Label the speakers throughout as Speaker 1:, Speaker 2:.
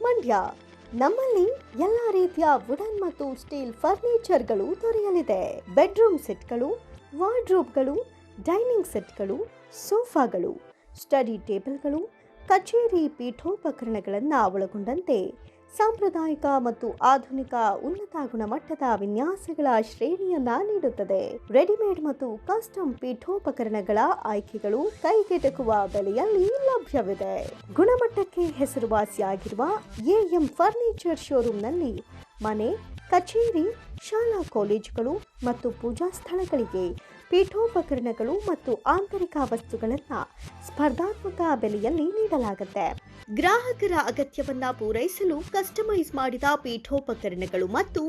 Speaker 1: ಮಂಡ್ಯ. ನಮ್ಮಲ್ಲಿ ಎಲ್ಲ ರೀತಿಯ ವುಡನ್ ಮತ್ತು ಸ್ಟೀಲ್ ಫರ್ನಿಚರ್ಗಳು ದೊರೆಯಲಿದೆ. ಬೆಡ್ರೂಮ್ ಸೆಟ್ಗಳು, ವಾರ್ಡ್ರೋಬ್ಗಳು, ಡೈನಿಂಗ್ ಸೆಟ್ಗಳು, ಸೋಫಾಗಳು, ಸ್ಟಡಿ ಟೇಬಲ್ಗಳು, ಕಚೇರಿ ಪೀಠೋಪಕರಣಗಳನ್ನು ಒಳಗೊಂಡಂತೆ ಸಾಂಪ್ರದಾಯಿಕ ಮತ್ತು ಆಧುನಿಕ ಉನ್ನತ ಗುಣಮಟ್ಟದ ವಿನ್ಯಾಸಗಳ ಶ್ರೇಣಿಯನ್ನ ನೀಡುತ್ತದೆ. ರೆಡಿಮೇಡ್ ಮತ್ತು ಕಸ್ಟಮ್ ಪೀಠೋಪಕರಣಗಳ ಆಯ್ಕೆಗಳು ಕೈಗೆಟಕುವ ಬೆಲೆಯಲ್ಲಿ ಲಭ್ಯವಿದೆ. ಗುಣಮಟ್ಟಕ್ಕೆ ಹೆಸರುವಾಸಿಯಾಗಿರುವ ಎಎಂ ಫರ್ನಿಚರ್ ಶೋರೂಮ್ನಲ್ಲಿ ಮನೆ, ಕಚೇರಿ, ಶಾಲಾ ಕಾಲೇಜುಗಳು ಮತ್ತು ಪೂಜಾ ಸ್ಥಳಗಳಿಗೆ ಪೀಠೋಪಕರಣಗಳು ಮತ್ತು ಆಂತರಿಕ ವಸ್ತುಗಳನ್ನು ಸ್ಪರ್ಧಾತ್ಮಕ ಬೆಲೆಯಲ್ಲಿ ನೀಡಲಾಗುತ್ತೆ. ಗ್ರಾಹಕರ ಅಗತ್ಯವನ್ನ ಪೂರೈಸಲು ಕಸ್ಟಮೈಸ್ ಮಾಡಿದ ಪೀಠೋಪಕರಣಗಳು ಮತ್ತು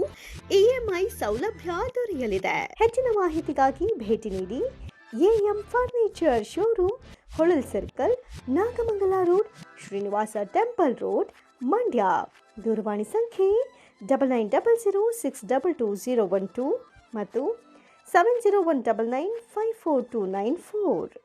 Speaker 1: ಇಎಂಐ ಸೌಲಭ್ಯ ದೊರೆಯಲಿದೆ. ಹೆಚ್ಚಿನ ಮಾಹಿತಿಗಾಗಿ ಭೇಟಿ ನೀಡಿ AM furniture showroom, Holal circle, Nagamangala road, Srinivasa temple road, Mandya. ದೂರವಾಣಿ ಸಂಖ್ಯೆ 9900622012 ಮತ್ತು 7019954294.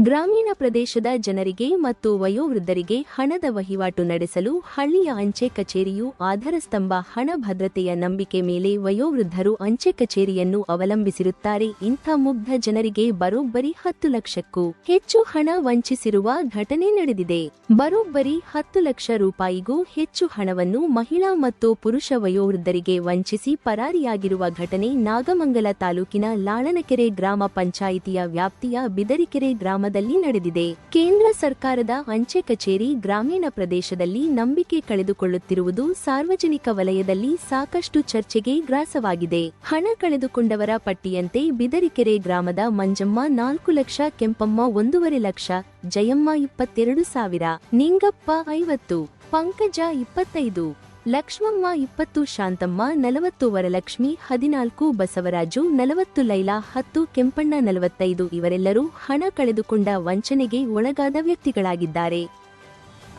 Speaker 2: ಗ್ರಾಮೀಣ ಪ್ರದೇಶದ ಜನರಿಗೆ ಮತ್ತು ವಯೋವೃದ್ಧರಿಗೆ ಹಣದ ವಹಿವಾಟು ನಡೆಸಲು ಹಳ್ಳಿಯ ಅಂಚೆ ಕಚೇರಿಯು ಆಧಾರಸ್ತಂಭ. ಹಣ ಭದ್ರತೆಯ ನಂಬಿಕೆ ಮೇಲೆ ವಯೋವೃದ್ಧರು ಅಂಚೆ ಕಚೇರಿಯನ್ನು ಅವಲಂಬಿಸಿರುತ್ತಾರೆ. ಇಂಥ ಮುಗ್ಧ ಜನರಿಗೆ ಬರೋಬ್ಬರಿ 10 ಲಕ್ಷಕ್ಕೂ ಹೆಚ್ಚು ಹಣ ವಂಚಿಸಿರುವ ಘಟನೆ ನಡೆದಿದೆ. ಬರೋಬ್ಬರಿ 10 ಲಕ್ಷ ರೂಪಾಯಿಗೂ ಹೆಚ್ಚು ಹಣವನ್ನು ಮಹಿಳಾ ಮತ್ತು ಪುರುಷ ವಯೋವೃದ್ಧರಿಗೆ ವಂಚಿಸಿ ಪರಾರಿಯಾಗಿರುವ ಘಟನೆ ನಾಗಮಂಗಲ ತಾಲೂಕಿನ ಲಾಳನಕೆರೆ ಗ್ರಾಮ ಪಂಚಾಯಿತಿಯ ವ್ಯಾಪ್ತಿಯ ಬಿದರಿಕೆರೆ ಗ್ರಾಮದಲ್ಲಿ ನಡೆದಿದೆ. ಕೇಂದ್ರ ಸರ್ಕಾರದ ಅಂಚೆ ಕಚೇರಿ ಗ್ರಾಮೀಣ ಪ್ರದೇಶದಲ್ಲಿ ನಂಬಿಕೆ ಕಳೆದುಕೊಳ್ಳುತ್ತಿರುವುದು ಸಾರ್ವಜನಿಕ ವಲಯದಲ್ಲಿ ಸಾಕಷ್ಟು ಚರ್ಚೆಗೆ ಗ್ರಾಸವಾಗಿದೆ. ಹಣ ಕಳೆದುಕೊಂಡವರ ಪಟ್ಟಿಯಂತೆ ಬಿದರಿಕೆರೆ ಗ್ರಾಮದ ಮಂಜಮ್ಮ 4 ಲಕ್ಷ, ಕೆಂಪಮ್ಮ 1.5 ಲಕ್ಷ, ಜಯಮ್ಮ 22,000, ನಿಂಗಪ್ಪ 50, ಪಂಕಜ 25, ಲಕ್ಷ್ಮಮ್ಮ 20, ಶಾಂತಮ್ಮ 40, ವರಲಕ್ಷ್ಮಿ 14, ಬಸವರಾಜು 40, ಲೈಲಾ 10, ಕೆಂಪಣ್ಣ 45 ಇವರೆಲ್ಲರೂ ಹಣ ಕಳೆದುಕೊಂಡ ವಂಚನೆಗೆ ಒಳಗಾದ ವ್ಯಕ್ತಿಗಳಾಗಿದ್ದಾರೆ.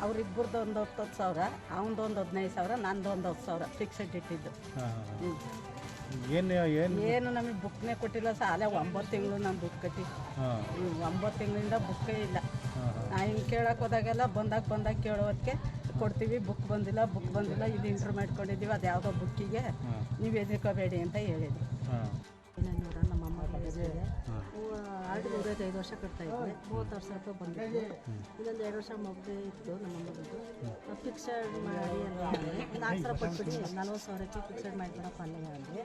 Speaker 3: ಅವರಿಬ್ಬರದ್ದು ಒಂದು 10,000, ಅವನದು ಒಂದು 15,000, ನಂದು ಒಂದು 10,000 ಫಿಕ್ಸೆಡ್ ಇಟ್ಟಿದ್ದು. ಏನು ನಮಗೆ ಬುಕ್ನೇ ಕೊಟ್ಟಿಲ್ಲ ಸರ್. ಅಲ್ಲೇ 9 ತಿಂಗಳು ನಾನು ದುಡ್ಡು ಕಟ್ಟಿ 9 ತಿಂಗಳಿಂದ ಬುಕ್ಕೇ ಇಲ್ಲ. ನಾ ಹಿಂಗೆ ಕೇಳಕ್ಕೆ ಹೋದಾಗೆಲ್ಲ ಬಂದಾಗ ಕೇಳೋದಕ್ಕೆ ಕೊಡ್ತೀವಿ, ಬುಕ್ ಬಂದಿಲ್ಲ ಇದು ಇಂಟ್ರ್ ಮಾಡ್ಕೊಂಡಿದ್ದೀವಿ, ಅದು ಯಾವುದೋ ಬುಕ್ಕಿಗೆ ನೀವು ಎದುರ್ಕೋಬೇಡಿ ಅಂತ ಹೇಳಿದ್ರು. ಏನೇನೂರ ನಮ್ಮಮ್ಮ ಬಗೆದಿದೆ ಆಲ್ರೆಡಿ 25 ವರ್ಷ ಕಟ್ತಾಯಿದ್ದೆ. 30,000 ರೂಪಾಯಿ ಬಂದಿತ್ತು. ಇನ್ನೊಂದು 2 ವರ್ಷ ಮಗುವೆ ಇತ್ತು ನಮ್ಮಮ್ಮದ್ದು. ಫಿಕ್ಸೆಡ್ ಮಾಡಿ ಎಲ್ಲ 4,000 ಕೊಟ್ಬಿಡಿ, 40,000ಕ್ಕೆ ಫಿಕ್ಸೆಡ್ ಮಾಡಿಬಿಡಪ್ಪ ಅಲ್ಲೇ ಅಂದರೆ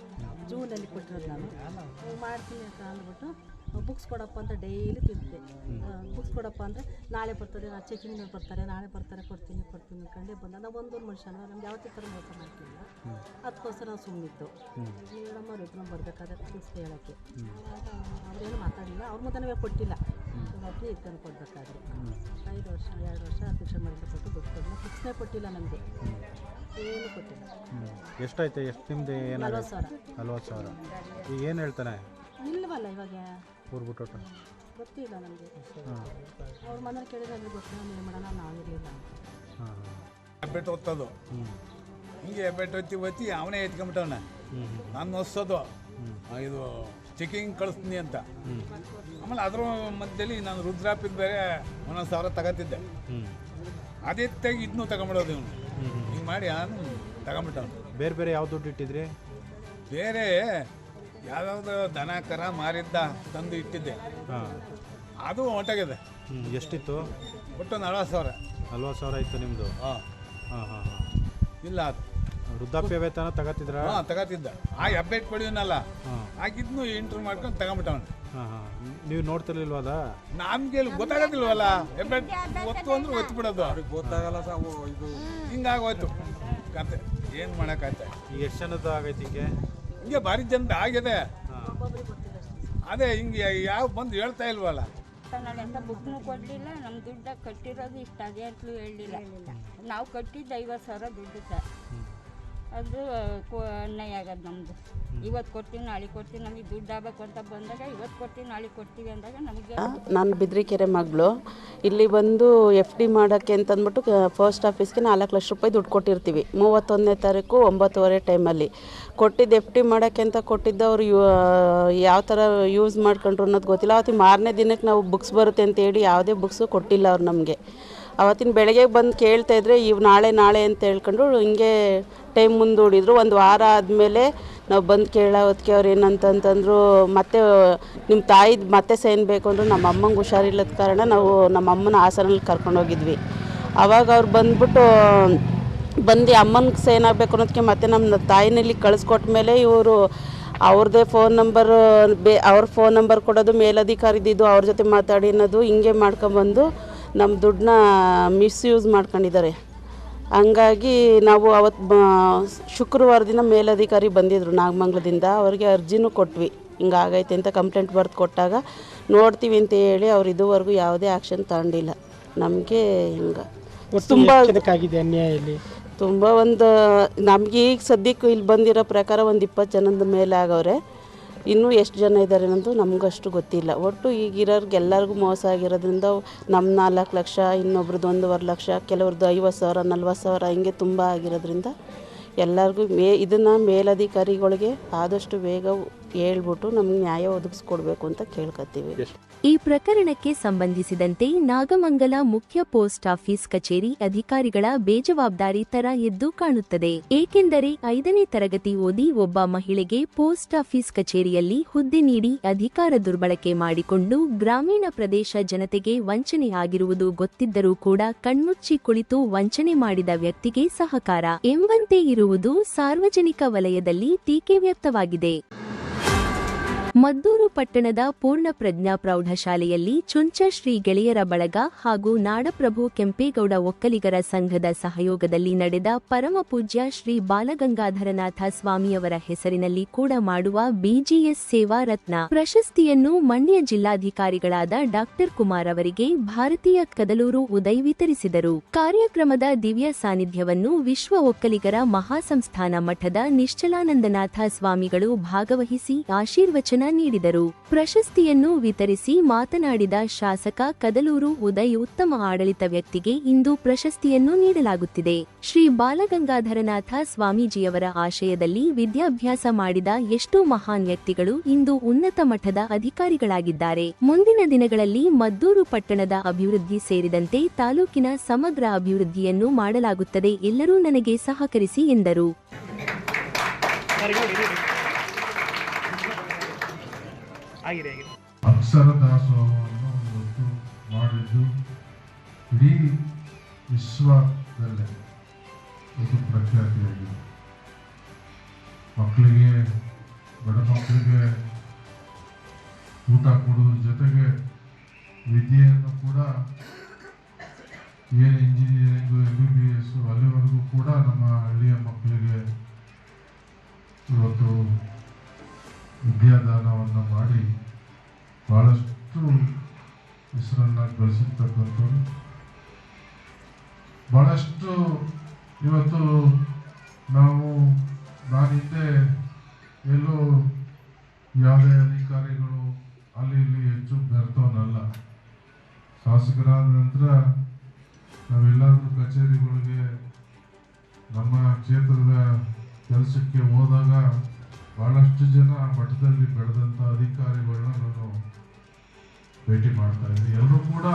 Speaker 3: ಜೂನಲ್ಲಿ ಕೊಟ್ಟಿರೋದು. ನಾನು ಮಾಡ್ತೀನಿ ಅಂತ ಅಂದ್ಬಿಟ್ಟು ಬುಕ್ಸ್ ಕೊಡಪ್ಪ ಅಂತ ಡೈಲಿ ತಿಂತಿದ್ದೆ. ಬುಕ್ಸ್ ಕೊಡಪ್ಪ ಅಂದರೆ ನಾಳೆ ಬರ್ತಾರೆ, ಚೆಕಿಂಗ್ ಬರ್ತಾರೆ, ನಾಳೆ ಬರ್ತಾರೆ, ಕೊಡ್ತೀನಿ ಕಂಡೇ ಬಂದ. ನಾವು ಒಂದೂರು ಮನುಷ್ಯನ ನಮ್ಗೆ ಯಾವತ್ತೂ ಥರ ಮೋಸ ಮಾಡ್ತಿಲ್ಲ. ಅದಕ್ಕೋಸ್ಕರ ನಾವು ಸುಮ್ಮನಿತ್ತು. ಮೇಡಮ್ಮವ್ರು ಇಬ್ಬರು ಬರಬೇಕಾದ್ರೆ ಫಿಕ್ಸ್ ಹೇಳೋಕ್ಕೆ ಅವ್ರೇನು ಮಾತಾಡಿಲ್ಲ. ಅವ್ರ ಮುಂದೆ ನಾವೇ ಕೊಟ್ಟಿಲ್ಲ. ಒಬ್ಬನೇ ಇತ್ತು ಕೊಡಬೇಕಾದ್ರೆ 2 ವರ್ಷ ಫಿಕ್ಸ್ ಮಾಡಿದ್ರೆ ಕೊಟ್ಟು ದುಡ್ಡು ಕೊಡಲ್ಲ. ಫಿಕ್ಸ್ನೇ ಕೊಟ್ಟಿಲ್ಲ ನಮಗೆ, ಏನು ಕೊಟ್ಟಿಲ್ಲ.
Speaker 4: ಎಷ್ಟಾಯ್ತು? ಎಷ್ಟು ನಿಮ್ಮದು?
Speaker 3: 40,000.
Speaker 4: ಈಗ ಏನು ಹೇಳ್ತಾನೆ?
Speaker 3: ಇಲ್ಲವಲ್ಲ ಇವಾಗ
Speaker 4: ಊರ್ಬಿಟ್ಟು
Speaker 3: ಗೊತ್ತಿಲ್ಲ ನಮಗೆ. ಅವ್ರ ಮನೇಲಿ ಕೇಳಿದ್ರೆ ನಮಗೆ ಗೊತ್ತಿಲ್ಲ, ಏನು ಮಾಡೋಣ ನಾವಿರಲಿಲ್ಲ.
Speaker 5: ಹೆಬ್ಬೆಟ್ಟು ಒತ್ತೋದು ಹಿಂಗೆ ಹೆಬ್ಬೆಟ್ಟು ಒತ್ತಿ ಅವನೇ ಎತ್ಕೊಂಬಿಟ್ಟವನ. ನಾನು ಹೊಸೋದು ಇದು ಚೆಕಿಂಗ್ ಕಳಿಸ್ತೀನಿ ಅಂತ. ಆಮೇಲೆ ಅದ್ರ ಮಧ್ಯದಲ್ಲಿ ನಾನು ರುದ್ರಾಪಿದ ಬೇರೆ 1,000 ತಗೋತಿದ್ದೆ. ಅದೇ ತೆಗಿ ಇದನ್ನೂ ತಗೊಂಬಿಡೋದು ಇವನು. ಹಿಂಗೆ ಮಾಡಿ ನಾನು ತಗೊಂಬಿಟ್ಟವನು.
Speaker 4: ಬೇರೆ ಯಾವ ದುಡ್ಡು ಇಟ್ಟಿದ್ರಿ?
Speaker 5: ಬೇರೆ ಯಾವ್ಯಾವ್ದು ದನ ಕರ ಮಾರಿದ್ದ ತಂದು ಇಟ್ಟಿದ್ದೆ, ಅದು ಹೊಂಟಾಗಿದೆ.
Speaker 4: ಎಷ್ಟಿತ್ತು?
Speaker 5: ಒಟ್ಟು 40,000.
Speaker 4: 40,000 ಇತ್ತು ನಿಮ್ಮದು?
Speaker 5: ಇಲ್ಲ ಅದು
Speaker 4: ವೃದ್ಧಾಪ್ಯ ವೇತನ ತಗೋತಿದ್ರ?
Speaker 5: ತಗೋತಿದ್ದ. ಆ ಹೆಬ್ಬೆಟ್ಟು ಕೊಡಿವನಲ್ಲ ಆಗಿದ್ನು ಇಂಟ್ರ್ ಮಾಡ್ಕೊಂಡು ತಗೊಂಬಿಟ್ಟವನು.
Speaker 4: ನೀವು ನೋಡ್ತಿರ್ಲಿಲ್ವ ಅದ?
Speaker 5: ನಮ್ಗೆ ಗೊತ್ತಾಗೋದಿಲ್ವಲ್ಲ, ಹೆಬ್ಬೆಟ್ಟು ಒತ್ತು ಅಂದ್ರೆ ಒತ್ತು ಬಿಡೋದು.
Speaker 6: ಗೊತ್ತಾಗಲ್ಲ ಸರ್. ಇದು
Speaker 5: ಹಿಂಗಾಗೋಯ್ತು ಕತೆ. ಏನು ಮಾಡೋಕ್ಕಾಯ್ತ?
Speaker 4: ಈಗ ಎಷ್ಟು ಜನದ್ದು ಆಗೈತಿ?
Speaker 5: ಹಿಂಗೆ ಭಾರಿ ಜನದ ಆಗಿದೆ. ಅದೇ ಹಿಂಗೆ ಯಾವ ಬಂದು ಹೇಳ್ತಾ ಇಲ್ವಲ್ಲ.
Speaker 7: ನಾನೆಂತ ಬುಕ್ನು ಕೊಡಲಿಲ್ಲ, ನಮ್ಮ ದುಡ್ಡ ಕಟ್ಟಿರೋದು ಇಷ್ಟ ಅದೇ ಅಂತಲೂ ಹೇಳಲಿಲ್ಲ. ನಾವು ಕಟ್ಟಿದ್ದು 50,000 ದುಡ್ಡು ಸರ್. ಅದು ಅನ್ಯಾಯ ಆಗೋದು ನಮ್ಮದು. ಇವತ್ತು ಕೊಡ್ತೀವಿ ನಾಳೆ ಕೊಡ್ತೀವಿ, ನಮಗೆ ದುಡ್ಡು ಆಗಬೇಕು ಅಂತ ಬಂದಾಗ ಇವತ್ತು ಕೊಡ್ತೀವಿ ನಾಳೆ ಕೊಡ್ತೀವಿ ಅಂದಾಗ ನಮಗೆ.
Speaker 3: ನಾನು ಬಿದ್ರಿಕೆರೆ ಮಗಳು. ಇಲ್ಲಿ ಬಂದು FD ಮಾಡೋಕ್ಕೆ ಅಂತಂದ್ಬಿಟ್ಟು ಪೋಸ್ಟ್ ಆಫೀಸ್ಗೆ 4 ಲಕ್ಷ ರೂಪಾಯಿ ದುಡ್ಡು ಕೊಟ್ಟಿರ್ತೀವಿ. 31ನೇ ತಾರೀಕು 9:30 ಟೈಮಲ್ಲಿ ಕೊಟ್ಟಿದ್ದು. FD ಮಾಡೋಕ್ಕೆ ಅಂತ ಕೊಟ್ಟಿದ್ದು. ಅವರು ಯಾವ ಥರ ಯೂಸ್ ಮಾಡ್ಕೊಂಡ್ರು ಅನ್ನೋದು ಗೊತ್ತಿಲ್ಲ. ಅವತ್ತು ಮಾರನೇ ದಿನಕ್ಕೆ ನಾವು ಬುಕ್ಸ್ ಬರುತ್ತೆ ಅಂತೇಳಿ ಯಾವುದೇ ಬುಕ್ಸು ಕೊಟ್ಟಿಲ್ಲ ಅವ್ರು ನಮಗೆ.
Speaker 6: ಅವತ್ತಿನ ಬೆಳಗ್ಗೆ ಬಂದು ಕೇಳ್ತಾ ಇದ್ರೆ ಇವು ನಾಳೆ ಅಂತ ಹೇಳ್ಕೊಂಡು ಹಿಂಗೆ ಟೈಮ್ ಮುಂದೂಡಿದ್ರು. ಒಂದು ವಾರ ಆದಮೇಲೆ ನಾವು ಬಂದು ಕೇಳೋ ಹೊತ್ತಿಗೆ ಅವ್ರು ಏನಂತಂತಂದರು, ಮತ್ತೆ ನಿಮ್ಮ ತಾಯಿದು ಮತ್ತೆ ಸೈನ್ ಬೇಕು ಅಂದರು. ನಮ್ಮ ಅಮ್ಮಂಗೆ ಹುಷಾರಿಲ್ಲದ ಕಾರಣ ನಾವು ನಮ್ಮ ಅಮ್ಮನ ಹಾಸನಲ್ಲಿ ಕರ್ಕೊಂಡೋಗಿದ್ವಿ. ಆವಾಗ ಅವ್ರು ಬಂದ್ಬಿಟ್ಟು ಅಮ್ಮನಿಗೆ ಸೈನ್ ಆಗಬೇಕು ಅನ್ನೋದಕ್ಕೆ ಮತ್ತೆ ನಮ್ಮ ತಾಯಿನಲ್ಲಿ ಕಳಿಸ್ಕೊಟ್ಟ ಮೇಲೆ ಇವರು ಅವ್ರದ್ದೇ ಫೋನ್ ನಂಬರ್ ಅವ್ರ ಫೋನ್ ನಂಬರ್ ಕೊಡೋದು, ಮೇಲಧಿಕಾರಿದ್ದು ಅವ್ರ ಜೊತೆ ಮಾತಾಡಿ ಅನ್ನೋದು ಹಿಂಗೆ ಮಾಡ್ಕೊಂಬಂದು ನಮ್ಮ ದುಡ್ಡನ್ನ ಮಿಸ್ಯೂಸ್ ಮಾಡ್ಕೊಂಡಿದ್ದಾರೆ. ಹಂಗಾಗಿ ನಾವು ಅವತ್ತು ಶುಕ್ರವಾರ ದಿನ ಮೇಲಧಿಕಾರಿ ಬಂದಿದ್ದರು ನಾಗಮಂಗಲದಿಂದ. ಅವ್ರಿಗೆ ಅರ್ಜಿನೂ ಕೊಟ್ವಿ, ಹಿಂಗಾಗೈತೆ ಅಂತ ಕಂಪ್ಲೇಂಟ್ ಬರೆದು ಕೊಟ್ಟಾಗ ನೋಡ್ತೀವಿ ಅಂತ ಹೇಳಿ ಅವ್ರು ಇದುವರೆಗೂ ಯಾವುದೇ ಆ್ಯಕ್ಷನ್ ತಗೊಂಡಿಲ್ಲ. ನಮಗೆ ಹಿಂಗೆ ತುಂಬ
Speaker 8: ಅನ್ಯಾಯ ಇಲ್ಲಿ
Speaker 6: ತುಂಬ ಒಂದು ನಮಗೆ ಈಗ ಸದ್ಯಕ್ಕೆ ಇಲ್ಲಿ ಬಂದಿರೋ ಪ್ರಕಾರ ಒಂದು 20 ಜನದ ಮೇಲೆ ಆಗವ್ರೆ. ಇನ್ನೂ ಎಷ್ಟು ಜನ ಇದ್ದಾರೆ ಅನ್ನೋದು ನಮಗಷ್ಟು ಗೊತ್ತಿಲ್ಲ. ಒಟ್ಟು ಈಗಿರೋರ್ಗೆ ಎಲ್ಲರಿಗೂ ಮೋಸ ಆಗಿರೋದ್ರಿಂದ ನಮ್ಮ 4 ಲಕ್ಷ, ಇನ್ನೊಬ್ರದ್ದು 1.5 ಲಕ್ಷ, ಕೆಲವ್ರದ್ದು 50,000 40,000 ಹಿಂಗೆ ತುಂಬ ಆಗಿರೋದ್ರಿಂದ ಎಲ್ಲರಿಗೂ ಇದನ್ನು ಮೇಲಧಿಕಾರಿಗಳಿಗೆ ಆದಷ್ಟು ಬೇಗ ಹೇಳ್ಬಿಟ್ಟು ನಮ್ಗೆ ನ್ಯಾಯ ಒದಗಿಸ್ಕೊಡ್ಬೇಕು ಅಂತ ಕೇಳ್ಕೊತೀವಿ.
Speaker 2: ಈ ಪ್ರಕರಣಕ್ಕೆ ಸಂಬಂಧಿಸಿದಂತೆ ನಾಗಮಂಗಲ ಮುಖ್ಯ ಪೋಸ್ಟ್ ಆಫೀಸ್ ಕಚೇರಿ ಅಧಿಕಾರಿಗಳ ಬೇಜವಾಬ್ದಾರಿ ತರ ಎದ್ದು ಕಾಣುತ್ತದೆ. ಏಕೆಂದರೆ 5ನೇ ತರಗತಿ ಓದಿ ಒಬ್ಬ ಮಹಿಳೆಗೆ ಪೋಸ್ಟ್ ಆಫೀಸ್ ಕಚೇರಿಯಲ್ಲಿ ಹುದ್ದೆ ನೀಡಿ ಅಧಿಕಾರ ದುರ್ಬಳಕೆ ಮಾಡಿಕೊಂಡು ಗ್ರಾಮೀಣ ಪ್ರದೇಶ ಜನತೆಗೆ ವಂಚನೆ ಆಗಿರುವುದು ಗೊತ್ತಿದ್ದರೂ ಕೂಡ ಕಣ್ಮುಚ್ಚಿ ಕುಳಿತು ವಂಚನೆ ಮಾಡಿದ ವ್ಯಕ್ತಿಗೆ ಸಹಕಾರ ಎಂಬಂತೆ ಇರುವುದು ಸಾರ್ವಜನಿಕ ವಲಯದಲ್ಲಿ ಟೀಕೆ ವ್ಯಕ್ತವಾಗಿದೆ. ಮದ್ದೂರು ಪಟ್ಟಣದ ಪೂರ್ಣ ಪ್ರಜ್ಞಾ ಪ್ರೌಢಶಾಲೆಯಲ್ಲಿ ಚುಂಚ ಶ್ರೀ ಗೆಳೆಯರ ಬಳಗ ಹಾಗೂ ನಾಡಪ್ರಭು ಕೆಂಪೇಗೌಡ ಒಕ್ಕಲಿಗರ ಸಂಘದ ಸಹಯೋಗದಲ್ಲಿ ನಡೆದ ಪರಮಪೂಜ್ಯ ಶ್ರೀ ಬಾಲಗಂಗಾಧರನಾಥ ಸ್ವಾಮಿಯವರ ಹೆಸರಿನಲ್ಲಿ ಕೂಡ ಮಾಡುವ ಬಿಜಿಎಸ್ ಸೇವಾ ರತ್ನ ಪ್ರಶಸ್ತಿಯನ್ನು ಮಂಡ್ಯ ಜಿಲ್ಲಾಧಿಕಾರಿಗಳಾದ ಡಾ ಕುಮಾರ್ ಅವರಿಗೆ ಭಾರತೀಯ ಕದಲೂರು ಉದಯ್ ವಿತರಿಸಿದರು. ಕಾರ್ಯಕ್ರಮದ ದಿವ್ಯ ಸಾನ್ನಿಧ್ಯವನ್ನು ವಿಶ್ವ ಒಕ್ಕಲಿಗರ ಮಹಾಸಂಸ್ಥಾನ ಮಠದ ನಿಶ್ಚಲಾನಂದನಾಥ ಸ್ವಾಮಿಗಳು ಭಾಗವಹಿಸಿ ಆಶೀರ್ವಚನ ನೀಡಿದರು. ಪ್ರಶಸ್ತಿಯನ್ನು ವಿತರಿಸಿ ಮಾತನಾಡಿದ ಶಾಸಕ ಕದಲೂರು ಉದಯ್, ಉತ್ತಮ ಆಡಳಿತ ವ್ಯಕ್ತಿಗೆ ಇಂದು ಪ್ರಶಸ್ತಿಯನ್ನು ನೀಡಲಾಗುತ್ತಿದೆ. ಶ್ರೀ ಬಾಲಗಂಗಾಧರನಾಥ ಸ್ವಾಮೀಜಿಯವರ ಆಶಯದಲ್ಲಿ ವಿದ್ಯಾಭ್ಯಾಸ ಮಾಡಿದ ಎಷ್ಟೋ ಮಹಾನ್ ವ್ಯಕ್ತಿಗಳು ಇಂದು ಉನ್ನತ ಮಟ್ಟದ ಅಧಿಕಾರಿಗಳಾಗಿದ್ದಾರೆ. ಮುಂದಿನ ದಿನಗಳಲ್ಲಿ ಮದ್ದೂರು ಪಟ್ಟಣದ ಅಭಿವೃದ್ಧಿ ಸೇರಿದಂತೆ ತಾಲೂಕಿನ ಸಮಗ್ರ ಅಭಿವೃದ್ಧಿಯನ್ನು ಮಾಡಲಾಗುತ್ತದೆ. ಎಲ್ಲರೂ ನನಗೆ ಸಹಕರಿಸಿ ಎಂದರು.
Speaker 9: ಅಕ್ಷರ ದಾಸೋಹವನ್ನು ಇವತ್ತು ಮಾಡಿದ್ದು ಇಡೀ ವಿಶ್ವದಲ್ಲೇ ಇದು ಪ್ರಖ್ಯಾತಿಯಾಗಿದೆ. ಮಕ್ಕಳಿಗೆ, ಬಡ ಮಕ್ಕಳಿಗೆ ಊಟ ಕೊಡೋದ್ರ ಜೊತೆಗೆ ವಿದ್ಯೆಯನ್ನು ಕೂಡ ಏನು ಇಂಜಿನಿಯರಿಂಗು MBBS ಅಲ್ಲಿವರೆಗೂ ಕೂಡ ನಮ್ಮ ಹಳ್ಳಿಯ ಮಕ್ಕಳಿಗೆ ಇವತ್ತು ವಿದ್ಯಾದಾನವನ್ನು ಮಾಡಿ ಭಾಳಷ್ಟು ಹೆಸರನ್ನು ಗಳಿಸಿರ್ತಕ್ಕಂಥದ್ದು. ಭಾಳಷ್ಟು ಇವತ್ತು ನಾನು ಹಿಂದೆ ಎಲ್ಲೋ ಯಾವುದೇ ಅಧಿಕಾರಿಗಳು ಅಲ್ಲಿ ಇಲ್ಲಿ ಹೆಚ್ಚು ಬೆರ್ತವನಲ್ಲ. ಶಾಸಕರಾದ ನಂತರ ನಾವೆಲ್ಲಾದರೂ ಕಚೇರಿಗಳಿಗೆ ನಮ್ಮ ಕ್ಷೇತ್ರದ ಕೆಲಸಕ್ಕೆ ಹೋದಾಗ ಭಾಳಷ್ಟು ಜನ ಮಠದಲ್ಲಿ ಬೆಳೆದಂಥ ಅಧಿಕಾರಿಗಳನ್ನ ನಾನು ಭೇಟಿ ಮಾಡ್ತಾ ಇದ್ದೀನಿ. ಎಲ್ಲರೂ ಕೂಡ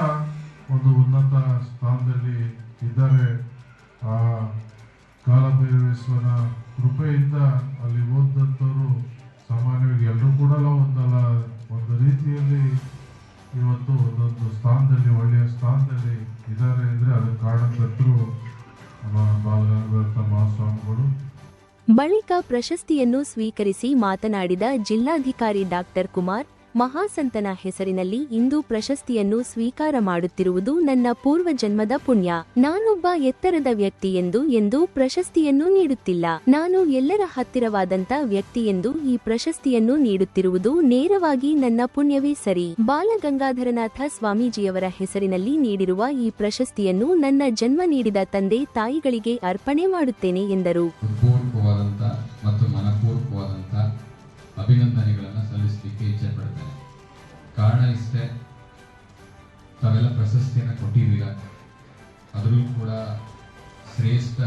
Speaker 9: ಒಂದು ಉನ್ನತ ಸ್ಥಾನದಲ್ಲಿ ಇದ್ದಾರೆ. ಆ ಕಾಲಭೈರವೇಶ್ವರನ ಕೃಪೆಯಿಂದ ಅಲ್ಲಿ ಓದಂಥವ್ರು ಸಾಮಾನ್ಯವಾಗಿ ಎಲ್ಲರೂ ಕೂಡ ಒಂದು ರೀತಿಯಲ್ಲಿ ಇವತ್ತು ಒಂದೊಂದು ಸ್ಥಾನದಲ್ಲಿ, ಒಳ್ಳೆಯ ಸ್ಥಾನದಲ್ಲಿ ಇದ್ದಾರೆ ಅಂದರೆ ಅದಕ್ಕೆ ಕಾರಣಕರ್ತರು ನಮ್ಮ ಬಾಲಗಂಗಾಧರ ಮಹಾಸ್ವಾಮಿಗಳು.
Speaker 2: ಬಳಿಕ ಪ್ರಶಸ್ತಿಯನ್ನು ಸ್ವೀಕರಿಸಿ ಮಾತನಾಡಿದ ಜಿಲ್ಲಾಧಿಕಾರಿ ಡಾ ಕುಮಾರ್, ಮಹಾಸಂತನ ಹೆಸರಿನಲ್ಲಿ ಇಂದು ಪ್ರಶಸ್ತಿಯನ್ನು ಸ್ವೀಕಾರ ಮಾಡುತ್ತಿರುವುದು ನನ್ನ ಪೂರ್ವ ಜನ್ಮದ ಪುಣ್ಯ. ನಾನೊಬ್ಬ ಎತ್ತರದ ವ್ಯಕ್ತಿ ಎಂದು ಪ್ರಶಸ್ತಿಯನ್ನು ನೀಡುತ್ತಿಲ್ಲ. ನಾನು ಎಲ್ಲರ ಹತ್ತಿರವಾದಂತ ವ್ಯಕ್ತಿ ಎಂದು ಈ ಪ್ರಶಸ್ತಿಯನ್ನು ನೀಡುತ್ತಿರುವುದು ನೇರವಾಗಿ ನನ್ನ ಪುಣ್ಯವೇ ಸರಿ. ಬಾಲಗಂಗಾಧರನಾಥ ಸ್ವಾಮೀಜಿಯವರ ಹೆಸರಿನಲ್ಲಿ ನೀಡಿರುವ ಈ ಪ್ರಶಸ್ತಿಯನ್ನು ನನ್ನ ಜನ್ಮ ನೀಡಿದ ತಂದೆ ತಾಯಿಗಳಿಗೆ ಅರ್ಪಣೆ ಮಾಡುತ್ತೇನೆ ಎಂದರು.
Speaker 10: ಮತ್ತು ಮನಪೂರ್ವಕವಾದಂಥ ಅಭಿನಂದನೆಗಳನ್ನು ಸಲ್ಲಿಸಲಿಕ್ಕೆ ಇಚ್ಛೆ ಪಡ್ತೇನೆ. ಕಾರಣ ಇಷ್ಟೇ, ತಾವೆಲ್ಲ ಪ್ರಶಸ್ತಿಯನ್ನು ಕೊಟ್ಟಿದ್ದೀರ, ಅದರಲ್ಲೂ ಕೂಡ ಶ್ರೇಷ್ಠ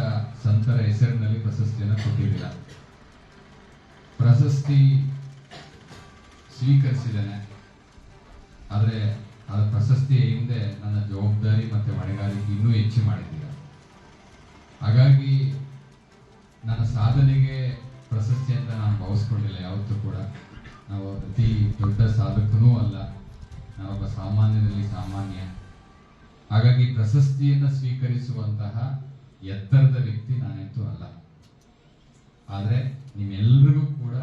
Speaker 10: ಸಂತರ ಹೆಸರಿನಲ್ಲಿ ಪ್ರಶಸ್ತಿಯನ್ನು ಕೊಟ್ಟಿದ್ದೀರ. ಪ್ರಶಸ್ತಿ ಸ್ವೀಕರಿಸಿದ್ದೇನೆ, ಆದರೆ ಅದರ ಪ್ರಶಸ್ತಿ ಹಿಂದೆ ನನ್ನ ಜವಾಬ್ದಾರಿ ಮತ್ತು ಹೊಣೆಗಾರಿಕೆ ಇನ್ನೂ ಹೆಚ್ಚು ಮಾಡಿದ್ದೀರಾ. ಹಾಗಾಗಿ ನನ್ನ ಸಾಧನೆಗೆ ಪ್ರಶಸ್ತಿ ಅಂತ ನಾನು ಭಾವಿಸ್ಕೊಂಡಿಲ್ಲ ಯಾವತ್ತೂ ಕೂಡ. ನಾವು ಅತಿ ದೊಡ್ಡ ಸಾಧಕನೂ ಅಲ್ಲ, ನಾವೊಬ್ಬ ಸಾಮಾನ್ಯದಲ್ಲಿ ಸಾಮಾನ್ಯ. ಹಾಗಾಗಿ ಪ್ರಶಸ್ತಿಯನ್ನು ಸ್ವೀಕರಿಸುವಂತಹ ಎತ್ತರದ ವ್ಯಕ್ತಿ ನಾನಂತೂ ಅಲ್ಲ. ಆದರೆ ನಿಮ್ಮೆಲ್ಲರಿಗೂ ಕೂಡ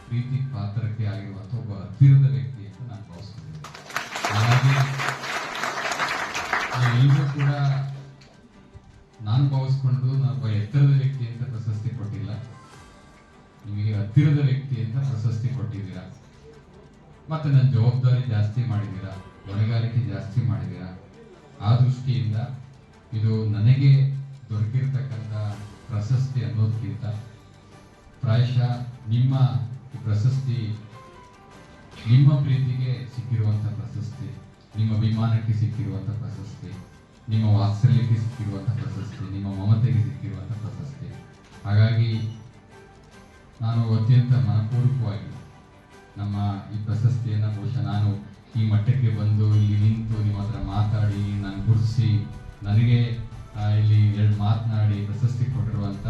Speaker 10: ಪ್ರೀತಿ ಪಾತ್ರಕ್ಕೆ ಆಗಿರುವಂಥ ಒಬ್ಬ ಹತ್ತಿರದ ವ್ಯಕ್ತಿ ಅಂತ ನಾನು ಭಾವಿಸ್ಕೊಂಡಿದ್ದೆ. ಹಾಗಾಗಿ ನೀವೆಲ್ಲರೂ ಕೂಡ ನಾನು ಭಾವಿಸ್ಕೊಂಡು ನಾನೊಬ್ಬ ಎತ್ತರದ ವ್ಯಕ್ತಿ ಅಂತ ಪ್ರಶಸ್ತಿ ಕೊಟ್ಟಿಲ್ಲ, ನಿಮಗೆ ಹತ್ತಿರದ ವ್ಯಕ್ತಿ ಅಂತ ಪ್ರಶಸ್ತಿ ಕೊಟ್ಟಿದ್ದೀರಾ. ಮತ್ತೆ ನನ್ನ ಜವಾಬ್ದಾರಿ ಜಾಸ್ತಿ ಮಾಡಿದ್ದೀರಾ, ಹೊಣೆಗಾರಿಕೆ ಜಾಸ್ತಿ ಮಾಡಿದ್ದೀರಾ. ಆ ದೃಷ್ಟಿಯಿಂದ ಇದು ನನಗೆ ದೊರಕಿರ್ತಕ್ಕಂಥ ಪ್ರಶಸ್ತಿ ಅನ್ನೋದಕ್ಕಿಂತ ಪ್ರಾಯಶಃ ನಿಮ್ಮ ಪ್ರಶಸ್ತಿ ನಿಮ್ಮ ಪ್ರೀತಿಗೆ ಸಿಕ್ಕಿರುವಂಥ ಪ್ರಶಸ್ತಿ, ನಿಮ್ಮ ಅಭಿಮಾನಕ್ಕೆ ಸಿಕ್ಕಿರುವಂಥ ಪ್ರಶಸ್ತಿ, ನಿಮ್ಮ ವಾತ್ಸಲ್ಯಕ್ಕೆ ಸಿಕ್ಕಿರುವಂಥ ಪ್ರಶಸ್ತಿ, ನಿಮ್ಮ ಮಮತೆಗೆ ಸಿಕ್ಕಿರುವಂಥ ಪ್ರಶಸ್ತಿ. ಹಾಗಾಗಿ ನಾನು ಅತ್ಯಂತ ಮನಪೂರ್ವಕವಾಗಿ ನಮ್ಮ ಈ ಪ್ರಶಸ್ತಿಯನ್ನು ಬಹುಶಃ ನಾನು ಈ ಮಟ್ಟಕ್ಕೆ ಬಂದು ಇಲ್ಲಿ ನಿಂತು ನಿಮ್ಮ ಹತ್ರ ಮಾತಾಡಿ ನಾನು ಗುರುತಿಸಿ ನನಗೆ ಇಲ್ಲಿ ಎರಡು ಮಾತನಾಡಿ ಪ್ರಶಸ್ತಿ ಕೊಟ್ಟಿರುವಂಥ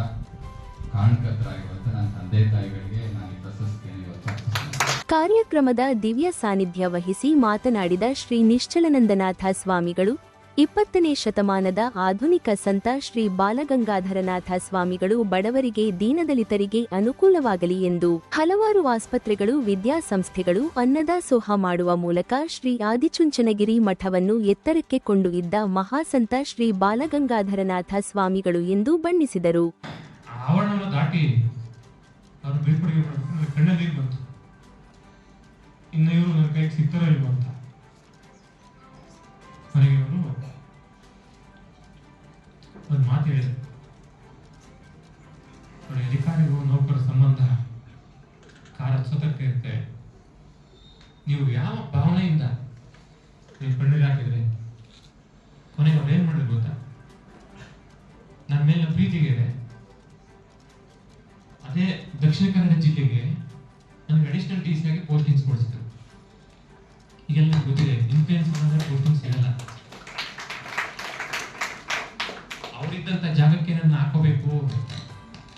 Speaker 10: ಕಾರಣಕರ್ತರಾಗಿರುವಂಥ ನನ್ನ ತಂದೆ ತಾಯಿಗಳಿಗೆ ನಾನು ಈ ಪ್ರಶಸ್ತಿಯನ್ನು ಇವತ್ತು ಅರ್ಪಿಸ್ತೇನೆ.
Speaker 2: ಕಾರ್ಯಕ್ರಮದ ದಿವ್ಯ ಸಾನ್ನಿಧ್ಯ ವಹಿಸಿ ಮಾತನಾಡಿದ ಶ್ರೀ ನಿಶ್ಚಲನಂದನಾಥ ಸ್ವಾಮಿಗಳು, 20ನೇ ಶತಮಾನದ ಆಧುನಿಕ ಸಂತ ಶ್ರೀ ಬಾಲಗಂಗಾಧರನಾಥ ಸ್ವಾಮಿಗಳು ಬಡವರಿಗೆ ದೀನದಲಿತರಿಗೆ ಅನುಕೂಲವಾಗಲಿ ಎಂದು ಹಲವಾರು ಆಸ್ಪತ್ರೆಗಳು, ವಿದ್ಯಾಸಂಸ್ಥೆಗಳು ಅನ್ನದಾಸೋಹ ಮಾಡುವ ಮೂಲಕ ಶ್ರೀ ಆದಿಚುಂಚನಗಿರಿ ಮಠವನ್ನು ಎತ್ತರಕ್ಕೆ ಕೊಂಡೊಯ್ದ ಮಹಾಸಂತ ಶ್ರೀ ಬಾಲಗಂಗಾಧರನಾಥ ಸ್ವಾಮಿಗಳು ಎಂದು ಬಣ್ಣಿಸಿದರು.
Speaker 8: ಆವರಣವನ್ನು ದಾಟಿ ಅವರು ಬೀಳ್ಕೊಡುಗೆ ಮಾಡಬೇಕು, ನನಗೆ ಕಣ್ಣಲ್ಲಿ ಬಂತು. ಇನ್ನು ಇವರು ನನ್ನ ಕೈಗೆ ಸಿಗ್ತಾರೋ ಇಲ್ವೋ ಅಂತ ನನಗೆ ಅವರು ಒಂದು ಮಾತು ಹೇಳಿದರು. ನೋಡಿ, ಅಧಿಕಾರಿಗೂ ನೌಕರ ಸಂಬಂಧ ಸತರ್ಕ ಇರುತ್ತೆ. ನೀವು ಯಾವ ಭಾವನೆಯಿಂದ ನೀವು ಕಣ್ಣೀರು ಹಾಕಿದ್ರೆ ಕೊನೆಗೆ ಅವ್ರು ಏನ್ ಮಾಡಿದ್ರು ಗೊತ್ತಾ? ನನ್ನ ಮೇಲಿನ ಪ್ರೀತಿಗೆ ಅದೇ ದಕ್ಷಿಣ ಕನ್ನಡ ಜಿಲ್ಲೆಗೆ ನನಗೆ ಅಡಿಷನಲ್ ಡಿ ಸಿ ಆಗಿ ಪೋಸ್ಟಿಂಗ್ಸ್ ಕೊಡಿಸಿದ್ರು. ಈಗೆಲ್ಲ ಗೊತ್ತಿದೆ, ಇನ್ಫ್ಲೂಯೆನ್ಸ್ ಮಾಡಿದ್ರೆ ಪೋಸ್ಟಿಂಗ್ ಸಿಗಲ್ಲ. ಅವರಿದ್ದಂಥ ಜಾಗಕ್ಕೆ ನನ್ನ ಹಾಕೋಬೇಕು,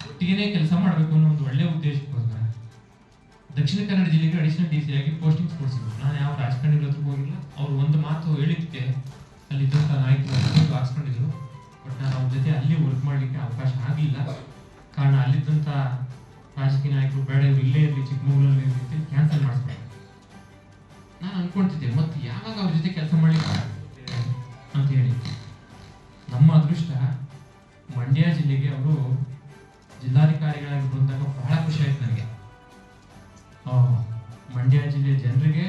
Speaker 8: ಒಟ್ಟಿಗೆ ಕೆಲಸ ಮಾಡಬೇಕು ಅನ್ನೋ ಒಂದು ಒಳ್ಳೆ ಉದ್ದೇಶಕ್ಕೋಸ್ಕರ ದಕ್ಷಿಣ ಕನ್ನಡ ಜಿಲ್ಲೆಗೆ ಅಡಿಷನಲ್ ಡಿ ಸಿ ಆಗಿ ಪೋಸ್ಟಿಂಗ್ಸ್ ಕೊಡಿಸಿದ್ರು. ನಾನು ಯಾವ ರಾಜಕಾರಣಿಗಳ ಹತ್ರ ಹೋಗಿಲ್ಲ. ಅವ್ರು ಒಂದು ಮಾತು ಹೇಳಿದ್ದಕ್ಕೆ ಅಲ್ಲಿದ್ದಂಥ ನಾಯಕರು ಹಾಕ್ಸ್ಕೊಂಡಿದ್ರು. ಬಟ್ ನಾನು ಅವ್ರ ಜೊತೆ ಅಲ್ಲಿ ವರ್ಕ್ ಮಾಡಲಿಕ್ಕೆ ಅವಕಾಶ ಆಗಲಿಲ್ಲ. ಕಾರಣ ಅಲ್ಲಿದ್ದಂಥ ರಾಜಕೀಯ ನಾಯಕರು ಬೇಡ, ಇವರು ಇಲ್ಲೇ ಇರಲಿ, ಚಿಕ್ಕಮಗಳೂರಲ್ಲಿ ಇರಲಿ, ಕ್ಯಾನ್ಸಲ್ ಮಾಡಿಸ್ತಾರೆ. ನಾನು ಅನ್ಕೊಳ್ತಿದ್ದೆ ಮತ್ತೆ ಯಾವಾಗ ಅವ್ರ ಜೊತೆ ಕೆಲಸ ಮಾಡಲಿಕ್ಕೆ ಅಂತ ಹೇಳಿ. ನಮ್ಮ ಅದೃಷ್ಟ ಮಂಡ್ಯ ಜಿಲ್ಲೆಗೆ ಅವರು ಜಿಲ್ಲಾಧಿಕಾರಿಗಳಾಗಿ ಬಂದಾಗ ಬಹಳ ಖುಷಿ ಆಯ್ತು ನನಗೆ. ಮಂಡ್ಯ ಜಿಲ್ಲೆಯ ಜನರಿಗೆ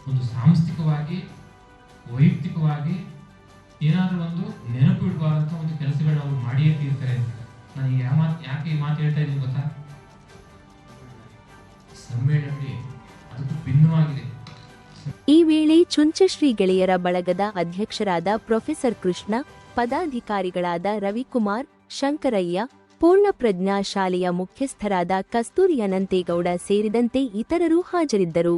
Speaker 8: ಒಂದು ಸಾಂಸ್ಥಿಕವಾಗಿ, ವೈಯಕ್ತಿಕವಾಗಿ ಏನಾದರೂ ಒಂದು ನೆನಪು ಇಡುವಂಥ ಒಂದು ಕೆಲಸಗಳನ್ನ ಅವರು ಮಾಡಿಯೇ ತೀರ್ತಾರೆ. ನನಗೆ ಯಾಕೆ ಈ ಮಾತು ಹೇಳ್ತಾ ಇದ್ದೀನಿ ಗೊತ್ತಾ? ಸಮ್ಮೇಳನ ಅದಕ್ಕೂ ಭಿನ್ನವಾಗಿದೆ.
Speaker 2: ಈ ವೇಳೆ ಚುಂಚಶ್ರೀ ಗೆಳೆಯರ ಬಳಗದ ಅಧ್ಯಕ್ಷರಾದ ಪ್ರೊಫೆಸರ್ ಕೃಷ್ಣ, ಪದಾಧಿಕಾರಿಗಳಾದ ರವಿಕುಮಾರ್, ಶಂಕರಯ್ಯ, ಪೂರ್ಣಪ್ರಜ್ಞಾ ಶಾಲೆಯ ಮುಖ್ಯಸ್ಥರಾದ ಕಸ್ತೂರಿ ಅನಂತೇಗೌಡ ಸೇರಿದಂತೆ ಇತರರು ಹಾಜರಿದ್ದರು.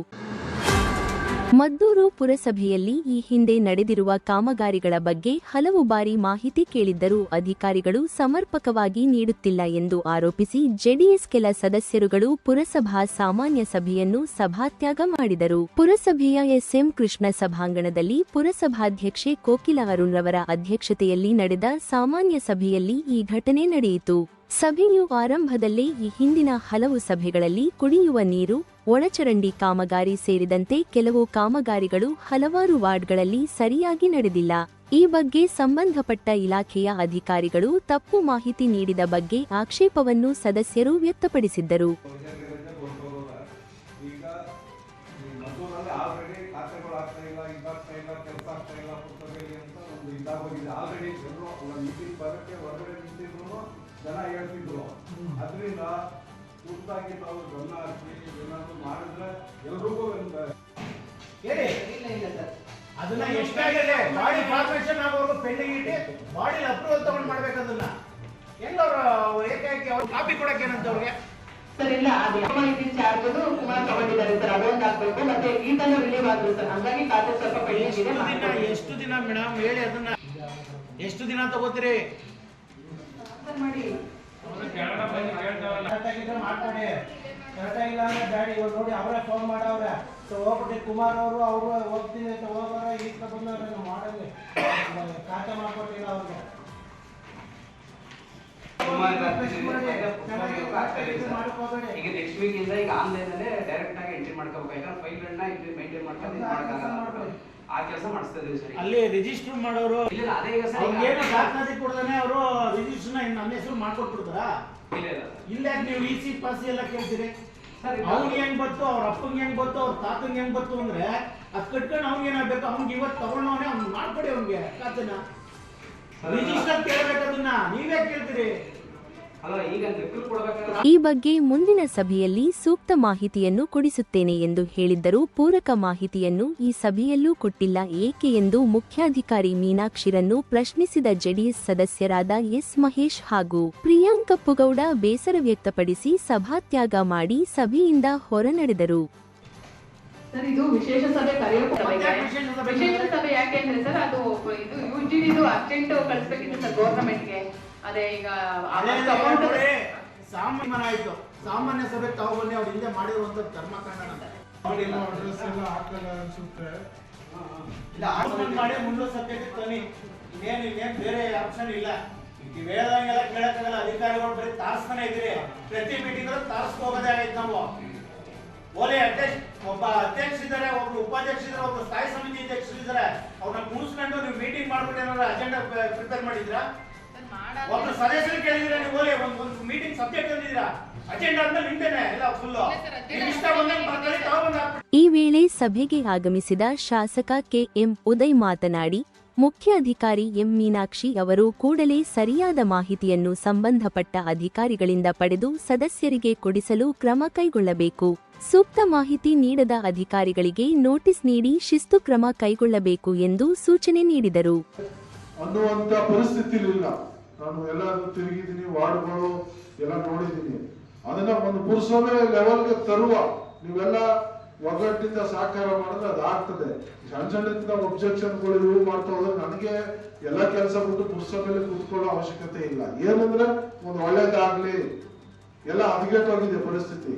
Speaker 2: ಮದ್ದೂರು ಪುರಸಭೆಯಲ್ಲಿ ಈ ಹಿಂದೆ ನಡೆದಿರುವ ಕಾಮಗಾರಿಗಳ ಬಗ್ಗೆ ಹಲವು ಬಾರಿ ಮಾಹಿತಿ ಕೇಳಿದ್ದರೂ ಅಧಿಕಾರಿಗಳು ಸಮರ್ಪಕವಾಗಿ ನೀಡುತ್ತಿಲ್ಲ ಎಂದು ಆರೋಪಿಸಿ ಜೆಡಿಎಸ್ ಕೆಲ ಸದಸ್ಯರುಗಳು ಪುರಸಭಾ ಸಾಮಾನ್ಯ ಸಭೆಯನ್ನು ಸಭಾತ್ಯಾಗ ಮಾಡಿದರು. ಪುರಸಭೆಯ ಎಸ್ಎಂ ಕೃಷ್ಣ ಸಭಾಂಗಣದಲ್ಲಿ ಪುರಸಭಾಧ್ಯಕ್ಷೆ ಕೋಕಿಲ ಅರುಣ್ ರವರ ಅಧ್ಯಕ್ಷತೆಯಲ್ಲಿ ನಡೆದ ಸಾಮಾನ್ಯ ಸಭೆಯಲ್ಲಿ ಈ ಘಟನೆ ನಡೆಯಿತು. ಸಭೆಯು ಆರಂಭದಲ್ಲೇ ಈ ಹಿಂದಿನ ಹಲವು ಸಭೆಗಳಲ್ಲಿ ಕುಡಿಯುವ ನೀರು, ಒಳಚರಂಡಿ ಕಾಮಗಾರಿ ಸೇರಿದಂತೆ ಕೆಲವು ಕಾಮಗಾರಿಗಳು ಹಲವಾರು ವಾರ್ಡ್ಗಳಲ್ಲಿ ಸರಿಯಾಗಿ ನಡೆದಿಲ್ಲ. ಈ ಬಗ್ಗೆ ಸಂಬಂಧಪಟ್ಟ ಇಲಾಖೆಯ ಅಧಿಕಾರಿಗಳು ತಪ್ಪು ಮಾಹಿತಿ ನೀಡಿದ ಬಗ್ಗೆ ಆಕ್ಷೇಪವನ್ನು ಸದಸ್ಯರು ವ್ಯಕ್ತಪಡಿಸಿದ್ದರು.
Speaker 11: ಜನ ಹೇಳ್ತಿದ್ರು, ಅದರಿಂದ ತುರ್ತಾಗಿ ನಾವು ಗಮನ ಹರಿಸಿ ಏನಾದ್ರು ಮಾಡಿದ್ರೆ ಎಲ್ರಿಗೂ
Speaker 12: ಅದನ್ನ ಎಷ್ಟಾಗಿದೆ ಬಾಡಿ ಫಾರ್ಮೇಶನ್ ಆಗೋವರೆಗೂ ಪೆಂಡಿಂಗ್ ಇಟ್ಟು ಬಾಡಿ ಅಪ್ರೂವಲ್ ತಗೊಂಡು ಮಾಡ್ಬೇಕು. ಅದನ್ನ ಹೆಂಗ್ ಅವ್ರು ಏಕಾಏಕಿ ಅವ್ರು ಕಾಪಿ ಕೊಡಕ್ಕೆ ಏನಂತ ಅವ್ರಿಗೆ
Speaker 13: ಸರ್ ಇಲ್ಲ ಅದು ಮಾಹಿತಿ ಚಾರ್ಜ್ ಕುಮಾರ್ ತಗೊಂಡಿದ್ದಾರೆ ಸರ್, ಅದೊಂದು ಆಗ್ಬೇಕು. ಮತ್ತೆ ಗೀತನ್ನು ರಿಲೀವ್ ಆದ್ರು ಸರ್, ಹಂಗಾಗಿ ಖಾತೆ ಸ್ವಲ್ಪ ಪೆಂಡಿಂಗ್ ಇದೆ.
Speaker 12: ಎಷ್ಟು ದಿನ ಮೇಡಮ್ ಹೇಳಿ, ಅದನ್ನ ಎಷ್ಟು ದಿನ ತಗೋತೀರಿ
Speaker 13: ಮಾಡಿ
Speaker 12: ಮಾಡ್ತಾರೆ. ಕರೆಕ್ಟಾಗಿಲ್ಲ ಅಂದ್ರೆ ಡ್ಯಾಡಿ ಇವಾಗ ನೋಡಿ ಅವರೇ ಫೋನ್ ಮಾಡವ್ರೆ. ಸೊ ಹೋಗ್ಬಿಟ್ಟು ಕುಮಾರ್ ಅವರು ಹೋಗ್ತೀನಿ ಅಂತ ಹೋಗೋರ ಈಗ ಬಂದವ್ರೆ ಮಾಡಲ್ಲಿ ಖಾತೆ ಮಾಡ್ಕೊಟ್ಟಿಲ್ಲ ಅವ್ರಿಗೆ.
Speaker 14: ಈಗ ನೆಕ್ಸ್ಟ್ ವೀಕ್ ಇಂದ ಈಗ ಆನ್ಲೈನ್ ಅಲ್ಲೇ ಡೈರೆಕ್ಟ್ ಆಗಿ ಎಂಟ್ರಿ ಮಾಡ್ಕೋಬೇಕು. ಯಾಕಂದ್ರೆ ಫೈಲ್ ಗಳನ್ನ ಇಲ್ಲಿ ಮೇಂಟೈನ್ ಮಾಡ್ಕೊಂಡು ಆ ಕೆಲಸ ಮಾಡಿಸ್ತಾ ಇದೀವಿ ಸರ್.
Speaker 12: ಅಲ್ಲಿ ರಿಜಿಸ್ಟರ್ ಮಾಡೋರು
Speaker 14: ಇಲ್ಲ ಅದೇ ಈಗ ಸರ್
Speaker 12: ಏನು ದಾಖಲಾತಿ ಕೊಡದಾನೆ ಅವರು ರಿಜಿಸ್ಟರ್ನ ನನ್ನ ಹೆಸರು ಮಾಡ್ಕೊಟ್ಬಿಡ್ತಾರಾ? ಇಲ್ಲ ನೀವು ಇಸಿ ಪಾಸ್ ಎಲ್ಲ ಕೇಳ್ತೀರಿ. ಅವ್ನಿಗೆ ಹೆಂಗ್ ಗೊತ್ತು, ಅವ್ರ ಅಪ್ಪಂಗೆ ಹೆಂಗ್ ಗೊತ್ತು, ಅವ್ರ ತಾತಂಗೆ ಹೆಂಗ್ ಗೊತ್ತು ಅಂದ್ರೆ ಅದ್ ಕಟ್ಕೊಂಡು ಅವ್ನಿಗೆ ಏನಾಗ್ಬೇಕು, ಅವ್ನಿಗೆ ಇವತ್ತು ತಗೊಂಡವನೇ ಅವ್ನು ಮಾಡ್ಕೊಡಿ ಅವ್ನಿಗೆ ಖಾತೆನ ರಿಜಿಸ್ಟರ್ ಕೇಳ್ಬೇಕು. ಅದನ್ನ ನೀವೇ ಕೇಳ್ತೀರಿ.
Speaker 2: ಈ ಬಗ್ಗೆ ಮುಂದಿನ ಸಭೆಯಲ್ಲಿ ಸೂಕ್ತ ಮಾಹಿತಿಯನ್ನು ಕೊಡಿಸುತ್ತೇನೆ ಎಂದು ಹೇಳಿದ್ದರು. ಪೂರಕ ಮಾಹಿತಿಯನ್ನು ಈ ಸಭೆಯಲ್ಲೂ ಕೊಟ್ಟಿಲ್ಲ ಏಕೆ ಎಂದು ಮುಖ್ಯಾಧಿಕಾರಿ ಮೀನಾಕ್ಷಿರನ್ನು ಪ್ರಶ್ನಿಸಿದ ಜೆಡಿಎಸ್ ಸದಸ್ಯರಾದ ಎಸ್ ಮಹೇಶ್ ಹಾಗೂ ಪ್ರಿಯಾಂಕ್ ಕಪ್ಪುಗೌಡ ಬೇಸರ ವ್ಯಕ್ತಪಡಿಸಿ ಸಭಾತ್ಯಾಗ ಮಾಡಿ ಸಭೆಯಿಂದ ಹೊರನಡೆದರು.
Speaker 13: ಸರ್ ಇದು ವಿಶೇಷ ಸಭೆ ಕರೆಯೋಕೆ ವಿಶೇಷ ಸಭೆ ಯಾಕೆ ಅಂದ್ರೆ ಸರ್ ಅದು ಇದು ಯುಜಿಡಿ ಅರ್ಜೆಂಟ್ ಕಳಿಸ್ಬೇಕಿತ್ತು ಸರ್ ಗೌರ್ಮೆಂಟ್ಗೆ. ಅದೇ ಈಗ
Speaker 12: ಸಾಮಾನ್ಯ ಆಯ್ತು, ಸಾಮಾನ್ಯ ಸಭೆ ತಗೊಬನ್ನಿ. ಅವ್ರ ಹಿಂದೆ ಮಾಡಿರುವಂತ ಕರ್ಮಕಾಂಡ ಮಾಡಿ ಮುಂದೆ ಸಭೆಗೆ ತನ್ನಿ. ಇನ್ನೇನ್ ಬೇರೆ ಆಪ್ಷನ್ ಇಲ್ಲ. ನೀವು ಹೇಳ್ದಂಗೆಲ್ಲ ಕೇಳಕ್ಕಾಗಲ್ಲ. ಅಧಿಕಾರಿಗಳು ಬರೀ ತಾರಿಸ್ತಾನೆ ಇದ್ರಿ. ಪ್ರತಿ ಮೀಟಿಂಗ್ ತಾರಿಸ್ಕೋಗೋದೇ ಆಗೈತೆ. ನಾವು ಓಲೆ ಒಬ್ಬ ಅಧ್ಯಕ್ಷರಿದ್ದಾರೆ, ಒಬ್ರು ಉಪಾಧ್ಯಕ್ಷರಿದ್ದಾರೆ, ಒಬ್ರು ಸ್ಥಾಯಿ ಸಮಿತಿ ಅಧ್ಯಕ್ಷರಿದ್ದಾರೆ. ಅವ್ರನ್ನ ಕೂರಿಸ್ಕೊಂಡು ನೀವು ಮೀಟಿಂಗ್ ಮಾಡ್ಬಿಟ್ಟು ಏನಾದ್ರು ಅಜೆಂಡಾ ಪ್ರಿಪೇರ್ ಮಾಡಿದ್ರಾ? ಒಬ್ರು ಸದಸ್ಯರು ಕೇಳಿದ್ರೆ ನೀವು ಓಲೆ ಒಂದು ಮೀಟಿಂಗ್ ಸಬ್ಜೆಕ್ಟ್ ತಂದಿದ್ದೀರಾ, ಅಜೆಂಡಾ ಅಂತ ನಿಂತೇನೆ ಎಲ್ಲ ಫುಲ್ ಇಷ್ಟ ಬಂದಂಗೆ ಬರ್ತಾರೆ ತಗೊಂಡು.
Speaker 2: ಈ ವೇಳೆ ಸಭೆಗೆ ಆಗಮಿಸಿದ ಶಾಸಕ ಕೆಎಂ ಉದಯ್ ಮಾತನಾಡಿ, ಮುಖ್ಯ ಅಧಿಕಾರಿ ಎಂ ಮೀನಾಕ್ಷಿ ಅವರು ಕೂಡಲೇ ಸರಿಯಾದ ಮಾಹಿತಿಯನ್ನು ಸಂಬಂಧಪಟ್ಟ ಅಧಿಕಾರಿಗಳಿಂದ ಪಡೆದು ಸದಸ್ಯರಿಗೆ ಕೊಡಿಸಲು ಕ್ರಮ ಕೈಗೊಳ್ಳಬೇಕು. ಸೂಕ್ತ ಮಾಹಿತಿ ನೀಡದ ಅಧಿಕಾರಿಗಳಿಗೆ ನೋಟಿಸ್ ನೀಡಿ ಶಿಸ್ತು ಕ್ರಮ ಕೈಗೊಳ್ಳಬೇಕು ಎಂದು ಸೂಚನೆ ನೀಡಿದರು.
Speaker 9: ಅನ್ನುವಂತ ಪರಿಸ್ಥಿತಿಲಿಲ್ಲ. ನಾನು ಎಲ್ಲ ತಿರುಗಿದ್ದೀನಿ, ವಾರ್ಡ್ಗಳು ಎಲ್ಲ ನೋಡಿದ್ದೀನಿ. ಅದನ್ನ ಒಂದು ಪುರಸಭೆ ಲೆವೆಲ್ಗೆ ತರುವ ನೀವೆಲ್ಲ ಒಗ್ಗಟ್ಟಿಂದ ಸಹಕಾರ ಮಾಡಿದ್ರೆ ಅದಾಗ್ತದೆ. ಸಣ್ಣ ಸಣ್ಣ ಒಬ್ಜೆಕ್ಷನ್ಗಳು ಇವು ಮಾಡ್ತಾ ಹೋದ್ರೆ ನನಗೆ ಎಲ್ಲ ಕೆಲಸ ಬಿಟ್ಟು ಪುರಸಭೆಯಲ್ಲಿ ಕೂತ್ಕೊಳ್ಳೋ ಅವಶ್ಯಕತೆ ಇಲ್ಲ. ಏನಂದ್ರೆ ಒಂದು ಒಳ್ಳೇದಾಗ್ಲಿ, ಎಲ್ಲ ಹದಗೆಟ್ಟೋಗಿದೆ ಪರಿಸ್ಥಿತಿ.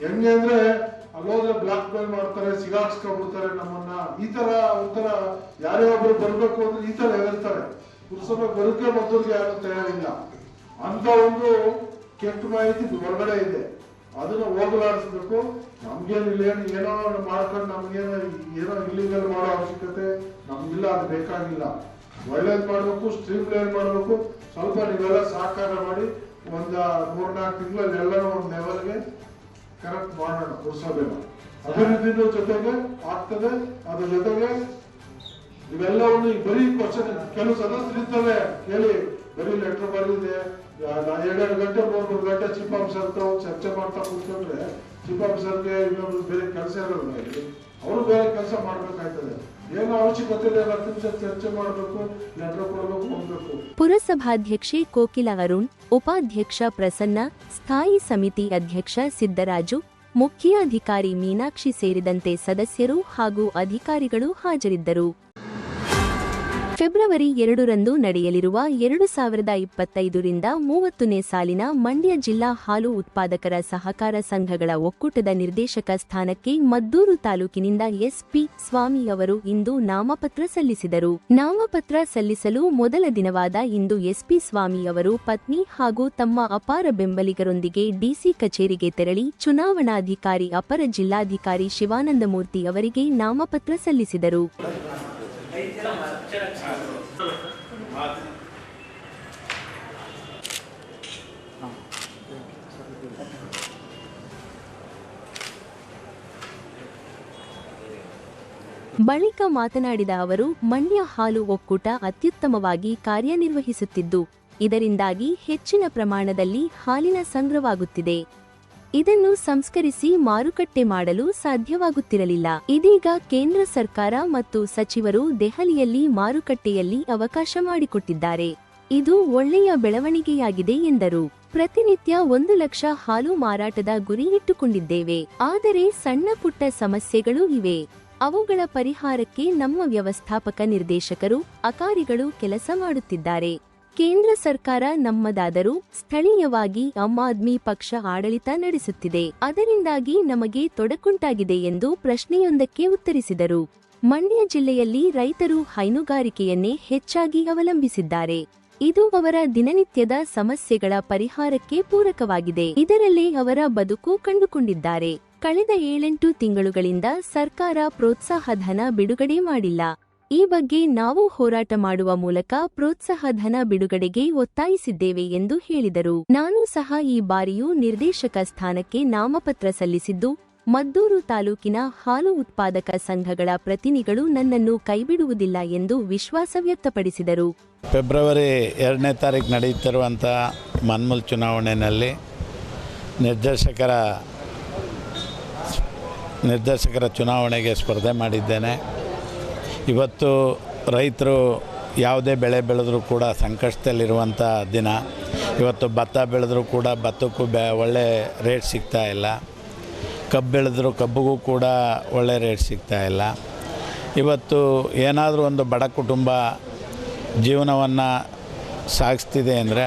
Speaker 9: ಹೆಂಗೆ ಅಂದ್ರೆ ಅಲ್ಲೋದ್ರೆ ಬ್ಲಾಕ್ ಮೇಲ್ ಮಾಡ್ತಾರೆ, ಸಿಗಾಕ್ಸ್ಕೊಂಡ್ಬಿಡ್ತಾರೆ ನಮ್ಮನ್ನ. ಈ ತರ ಒಂಥರ ಯಾರೇ ಒಬ್ರು ಬರ್ಬೇಕು ಅಂದ್ರೆ ಈ ತರ ಹೆದರ್ತಾರೆ. ಪುರಸಭೆ ಬರೋಕೆ ಬಂದವ್ರಿಗೆ ಯಾರು ತಯಾರಿಲ್ಲ. ಅಂತ ಒಂದು ಕೆಟ್ಟ ಮಾಹಿತಿ ಹೊರಗಡೆ ಇದೆ. ಅದನ್ನ ಹೋಗಲಾಡಿಸ್ಬೇಕು. ನಮ್ಗೇನಿಲ್ಲ, ಏನೋ ಮಾಡ್ಕೊಂಡು ನಮ್ಗೇನೋ ಏನೋ ಇಲ್ಲಿಗಲ್ ಮಾಡೋ ಅವಶ್ಯಕತೆ ನಮ್ಗಿಲ್ಲ, ಅದು ಬೇಕಾಗಿಲ್ಲ. ಒಳ್ಳೇದ್ ಮಾಡ್ಬೇಕು, ಸ್ಟ್ರೀಮ್ ಲೈನ್ ಮಾಡ್ಬೇಕು. ಸ್ವಲ್ಪ ನೀವೆಲ್ಲ ಸಹಕಾರ ಮಾಡಿ ಒಂದ್ 3-4 ತಿಂಗಳಲ್ಲಿ ಎಲ್ಲರೂ ಒಂದ್ ಲೆವೆಲ್ಗೆ ಕರೆಕ್ಟ್ ಮಾಡೋಣ. ಪುರಸಭೆನ ಅಭಿವೃದ್ಧಿನೂ ಜೊತೆಗೆ ಆಗ್ತದೆ. ಅದ್ರ ಜೊತೆಗೆ ಇವೆಲ್ಲವನ್ನು ಬರೀ ಕ್ವಶನ್ ಕೆಲವು ಸದಸ್ಯರಿರ್ತವೆ ಕೇಳಿ ಬರೀ ಲೆಟರ್ ಬರೆದಿದೆ 2 ಗಂಟೆ 3 ಗಂಟೆ ಚೀಫ್ ಆಫೀಸರ್ ಚರ್ಚೆ ಮಾಡ್ತಾ ಕೂತ್ಕೊಂಡ್ರೆ ಚೀಫ್ ಆಫೀಸರ್ಗೆ ಇನ್ನೊಬ್ರು ಬೇರೆ ಕೆಲಸ ಇರೋಲ್ಲ. ಅವರು ಬೇರೆ ಕೆಲಸ ಮಾಡ್ಬೇಕಾಯ್ತದೆ. ಏನೋ ಅವಶ್ಯಕತೆ ಇದೆ, 10 ನಿಮಿಷ ಚರ್ಚೆ ಮಾಡಬೇಕು, ಲೆಟರ್ ಕೊಡಬೇಕು, ಹೋಗ್ಬೇಕು.
Speaker 2: ಪುರಸಭಾಧ್ಯಕ್ಷೆ ಕೋಕಿಲ ಅರುಣ್, ಉಪಾಧ್ಯಕ್ಷ ಪ್ರಸನ್ನ, ಸ್ಥಾಯಿ ಸಮಿತಿ ಅಧ್ಯಕ್ಷ ಸಿದ್ದರಾಜು, ಮುಖ್ಯಾಧಿಕಾರಿ ಮೀನಾಕ್ಷಿ ಸೇರಿದಂತೆ ಸದಸ್ಯರು ಹಾಗೂ ಅಧಿಕಾರಿಗಳು ಹಾಜರಿದ್ದರು. ಫೆಬ್ರವರಿ 2ರಂದು ನಡೆಯಲಿರುವ 2025ರಿಂದ 30ನೇ ಸಾಲಿನ ಮಂಡ್ಯ ಜಿಲ್ಲಾ ಹಾಲು ಉತ್ಪಾದಕರ ಸಹಕಾರ ಸಂಘಗಳ ಒಕ್ಕೂಟದ ನಿರ್ದೇಶಕ ಸ್ಥಾನಕ್ಕೆ ಮದ್ದೂರು ತಾಲೂಕಿನಿಂದ ಎಸ್ಪಿ ಸ್ವಾಮಿ ಅವರು ಇಂದು ನಾಮಪತ್ರ ಸಲ್ಲಿಸಿದರು. ನಾಮಪತ್ರ ಸಲ್ಲಿಸಲು ಮೊದಲ ದಿನವಾದ ಇಂದು ಎಸ್ಪಿ ಸ್ವಾಮಿ ಅವರು ಪತ್ನಿ ಹಾಗೂ ತಮ್ಮ ಅಪಾರ ಬೆಂಬಲಿಗರೊಂದಿಗೆ ಡಿಸಿ ಕಚೇರಿಗೆ ತೆರಳಿ ಚುನಾವಣಾಧಿಕಾರಿ ಅಪರ ಜಿಲ್ಲಾಧಿಕಾರಿ ಶಿವಾನಂದಮೂರ್ತಿ ಅವರಿಗೆ ನಾಮಪತ್ರ ಸಲ್ಲಿಸಿದರು. ಬಳಿಕ ಮಾತನಾಡಿದ ಅವರು, ಮಂಡ್ಯ ಹಾಲು ಒಕ್ಕೂಟ ಅತ್ಯುತ್ತಮವಾಗಿ ಕಾರ್ಯನಿರ್ವಹಿಸುತ್ತಿದ್ದು, ಇದರಿಂದಾಗಿ ಹೆಚ್ಚಿನ ಪ್ರಮಾಣದಲ್ಲಿ ಹಾಲಿನ ಸಂಗ್ರಹವಾಗುತ್ತಿದೆ. ಇದನ್ನು ಸಂಸ್ಕರಿಸಿ ಮಾರುಕಟ್ಟೆ ಮಾಡಲು ಸಾಧ್ಯವಾಗುತ್ತಿರಲಿಲ್ಲ. ಇದೀಗ ಕೇಂದ್ರ ಸರ್ಕಾರ ಮತ್ತು ಸಚಿವರು ದೆಹಲಿಯಲ್ಲಿ ಮಾರುಕಟ್ಟೆಯಲ್ಲಿ ಅವಕಾಶ ಮಾಡಿಕೊಟ್ಟಿದ್ದಾರೆ. ಇದು ಒಳ್ಳೆಯ ಬೆಳವಣಿಗೆಯಾಗಿದೆ ಎಂದರು. ಪ್ರತಿನಿತ್ಯ 1 ಲಕ್ಷ ಹಾಲು ಮಾರಾಟದ ಗುರಿ ಇಟ್ಟುಕೊಂಡಿದ್ದೇವೆ. ಆದರೆ ಸಣ್ಣ ಪುಟ್ಟ ಸಮಸ್ಯೆಗಳೂ ಇವೆ. ಅವುಗಳ ಪರಿಹಾರಕ್ಕೆ ನಮ್ಮ ವ್ಯವಸ್ಥಾಪಕ ನಿರ್ದೇಶಕರು, ಅಕಾರಿಗಳು ಕೆಲಸ ಮಾಡುತ್ತಿದ್ದಾರೆ. ಕೇಂದ್ರ ಸರ್ಕಾರ ನಮ್ಮದಾದರೂ ಸ್ಥಳೀಯವಾಗಿ ಆಮ್ ಆದ್ಮಿ ಪಕ್ಷ ಆಡಳಿತ ನಡೆಸುತ್ತಿದೆ. ಅದರಿಂದಾಗಿ ನಮಗೆ ತೊಡಕುಂಟಾಗಿದೆ ಎಂದು ಪ್ರಶ್ನೆಯೊಂದಕ್ಕೆ ಉತ್ತರಿಸಿದರು. ಮಂಡ್ಯ ಜಿಲ್ಲೆಯಲ್ಲಿ ರೈತರು ಹೈನುಗಾರಿಕೆಯನ್ನೇ ಹೆಚ್ಚಾಗಿ ಅವಲಂಬಿಸಿದ್ದಾರೆ. ಇದು ಅವರ ದಿನನಿತ್ಯದ ಸಮಸ್ಯೆಗಳ ಪರಿಹಾರಕ್ಕೆ ಪೂರಕವಾಗಿದೆ. ಇದರಲ್ಲೇ ಅವರ ಬದುಕು ಕಂಡುಕೊಂಡಿದ್ದಾರೆ. ಕಳೆದ 7-8 ತಿಂಗಳುಗಳಿಂದ ಸರ್ಕಾರ ಪ್ರೋತ್ಸಾಹ ಧನ ಬಿಡುಗಡೆ ಮಾಡಿಲ್ಲ. ಈ ಬಗ್ಗೆ ನಾವು ಹೋರಾಟ ಮಾಡುವ ಮೂಲಕ ಪ್ರೋತ್ಸಾಹ ಧನ ಬಿಡುಗಡೆಗೆ ಒತ್ತಾಯಿಸಿದ್ದೇವೆ ಎಂದು ಹೇಳಿದರು. ನಾನು ಸಹ ಈ ಬಾರಿಯೂ ನಿರ್ದೇಶಕ ಸ್ಥಾನಕ್ಕೆ ನಾಮಪತ್ರ ಸಲ್ಲಿಸಿದ್ದು, ಮದ್ದೂರು ತಾಲೂಕಿನ ಹಾಲು ಉತ್ಪಾದಕ ಸಂಘಗಳ ಪ್ರತಿನಿಧಿಗಳು ನನ್ನನ್ನು ಕೈಬಿಡುವುದಿಲ್ಲ ಎಂದು ವಿಶ್ವಾಸ ವ್ಯಕ್ತಪಡಿಸಿದರು.
Speaker 15: ಫೆಬ್ರವರಿ 2ನೇ ತಾರೀಕು ನಡೆಯುತ್ತಿರುವಂಥ ಮನ್ಮೂಲ್ ಚುನಾವಣೆಯಲ್ಲಿ ನಿರ್ದೇಶಕರ ಚುನಾವಣೆಗೆ ಸ್ಪರ್ಧೆ ಮಾಡಿದ್ದೇನೆ. ಇವತ್ತು ರೈತರು ಯಾವುದೇ ಬೆಳೆ ಬೆಳೆದರೂ ಕೂಡ ಸಂಕಷ್ಟದಲ್ಲಿರುವಂಥ ದಿನ. ಇವತ್ತು ಭತ್ತ ಬೆಳೆದರೂ ಕೂಡ ಭತ್ತಕ್ಕೂ ಒಳ್ಳೆ ರೇಟ್ ಸಿಗ್ತಾ ಇಲ್ಲ. ಕಬ್ಬು ಬೆಳೆದರೂ ಕಬ್ಬಿಗೂ ಕೂಡ ಒಳ್ಳೆ ರೇಟ್ ಸಿಗ್ತಾ ಇಲ್ಲ. ಇವತ್ತು ಏನಾದರೂ ಒಂದು ಬಡ ಕುಟುಂಬ ಜೀವನವನ್ನು ಸಾಗಿಸ್ತಿದೆ ಅಂದರೆ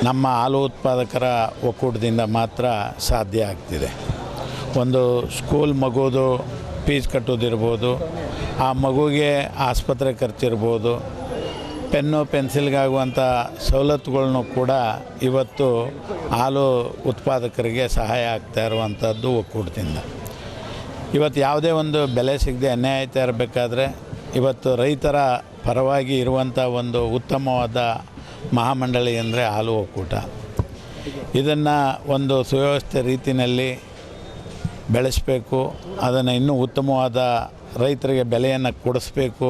Speaker 15: ನಮ್ಮ ಹಾಲು ಉತ್ಪಾದಕರ ಒಕ್ಕೂಟದಿಂದ ಮಾತ್ರ ಸಾಧ್ಯ ಆಗ್ತಿದೆ. ಒಂದು ಸ್ಕೂಲ್ ಮಗುದು ಫೀಸ್ ಕಟ್ಟೋದಿರ್ಬೋದು, ಆ ಮಗುಗೆ ಆಸ್ಪತ್ರೆ ಖರ್ಚಿರ್ಬೋದು, ಪೆನ್ನು ಪೆನ್ಸಿಲ್ಗಾಗುವಂಥ ಸವಲತ್ತುಗಳನ್ನು ಕೂಡ ಇವತ್ತು ಹಾಲು ಉತ್ಪಾದಕರಿಗೆ ಸಹಾಯ ಆಗ್ತಾ ಇರುವಂಥದ್ದು ಒಕ್ಕೂಟದಿಂದ. ಇವತ್ತು ಯಾವುದೇ ಒಂದು ಬೆಲೆ ಸಿಗದೆ ಅನ್ಯಾಯ ಆಯ್ತಾ ಇರಬೇಕಾದ್ರೆ ಇವತ್ತು ರೈತರ ಪರವಾಗಿ ಇರುವಂಥ ಒಂದು ಉತ್ತಮವಾದ ಮಹಾಮಂಡಳಿ ಅಂದರೆ ಹಾಲು ಒಕ್ಕೂಟ. ಇದನ್ನು ಒಂದು ಸುವ್ಯವಸ್ಥೆ ರೀತಿಯಲ್ಲಿ ಬೆಳೆಸಬೇಕು, ಅದನ್ನು ಇನ್ನೂ ಉತ್ತಮವಾದ ರೈತರಿಗೆ ಬೆಲೆಯನ್ನು ಕೊಡಿಸ್ಬೇಕು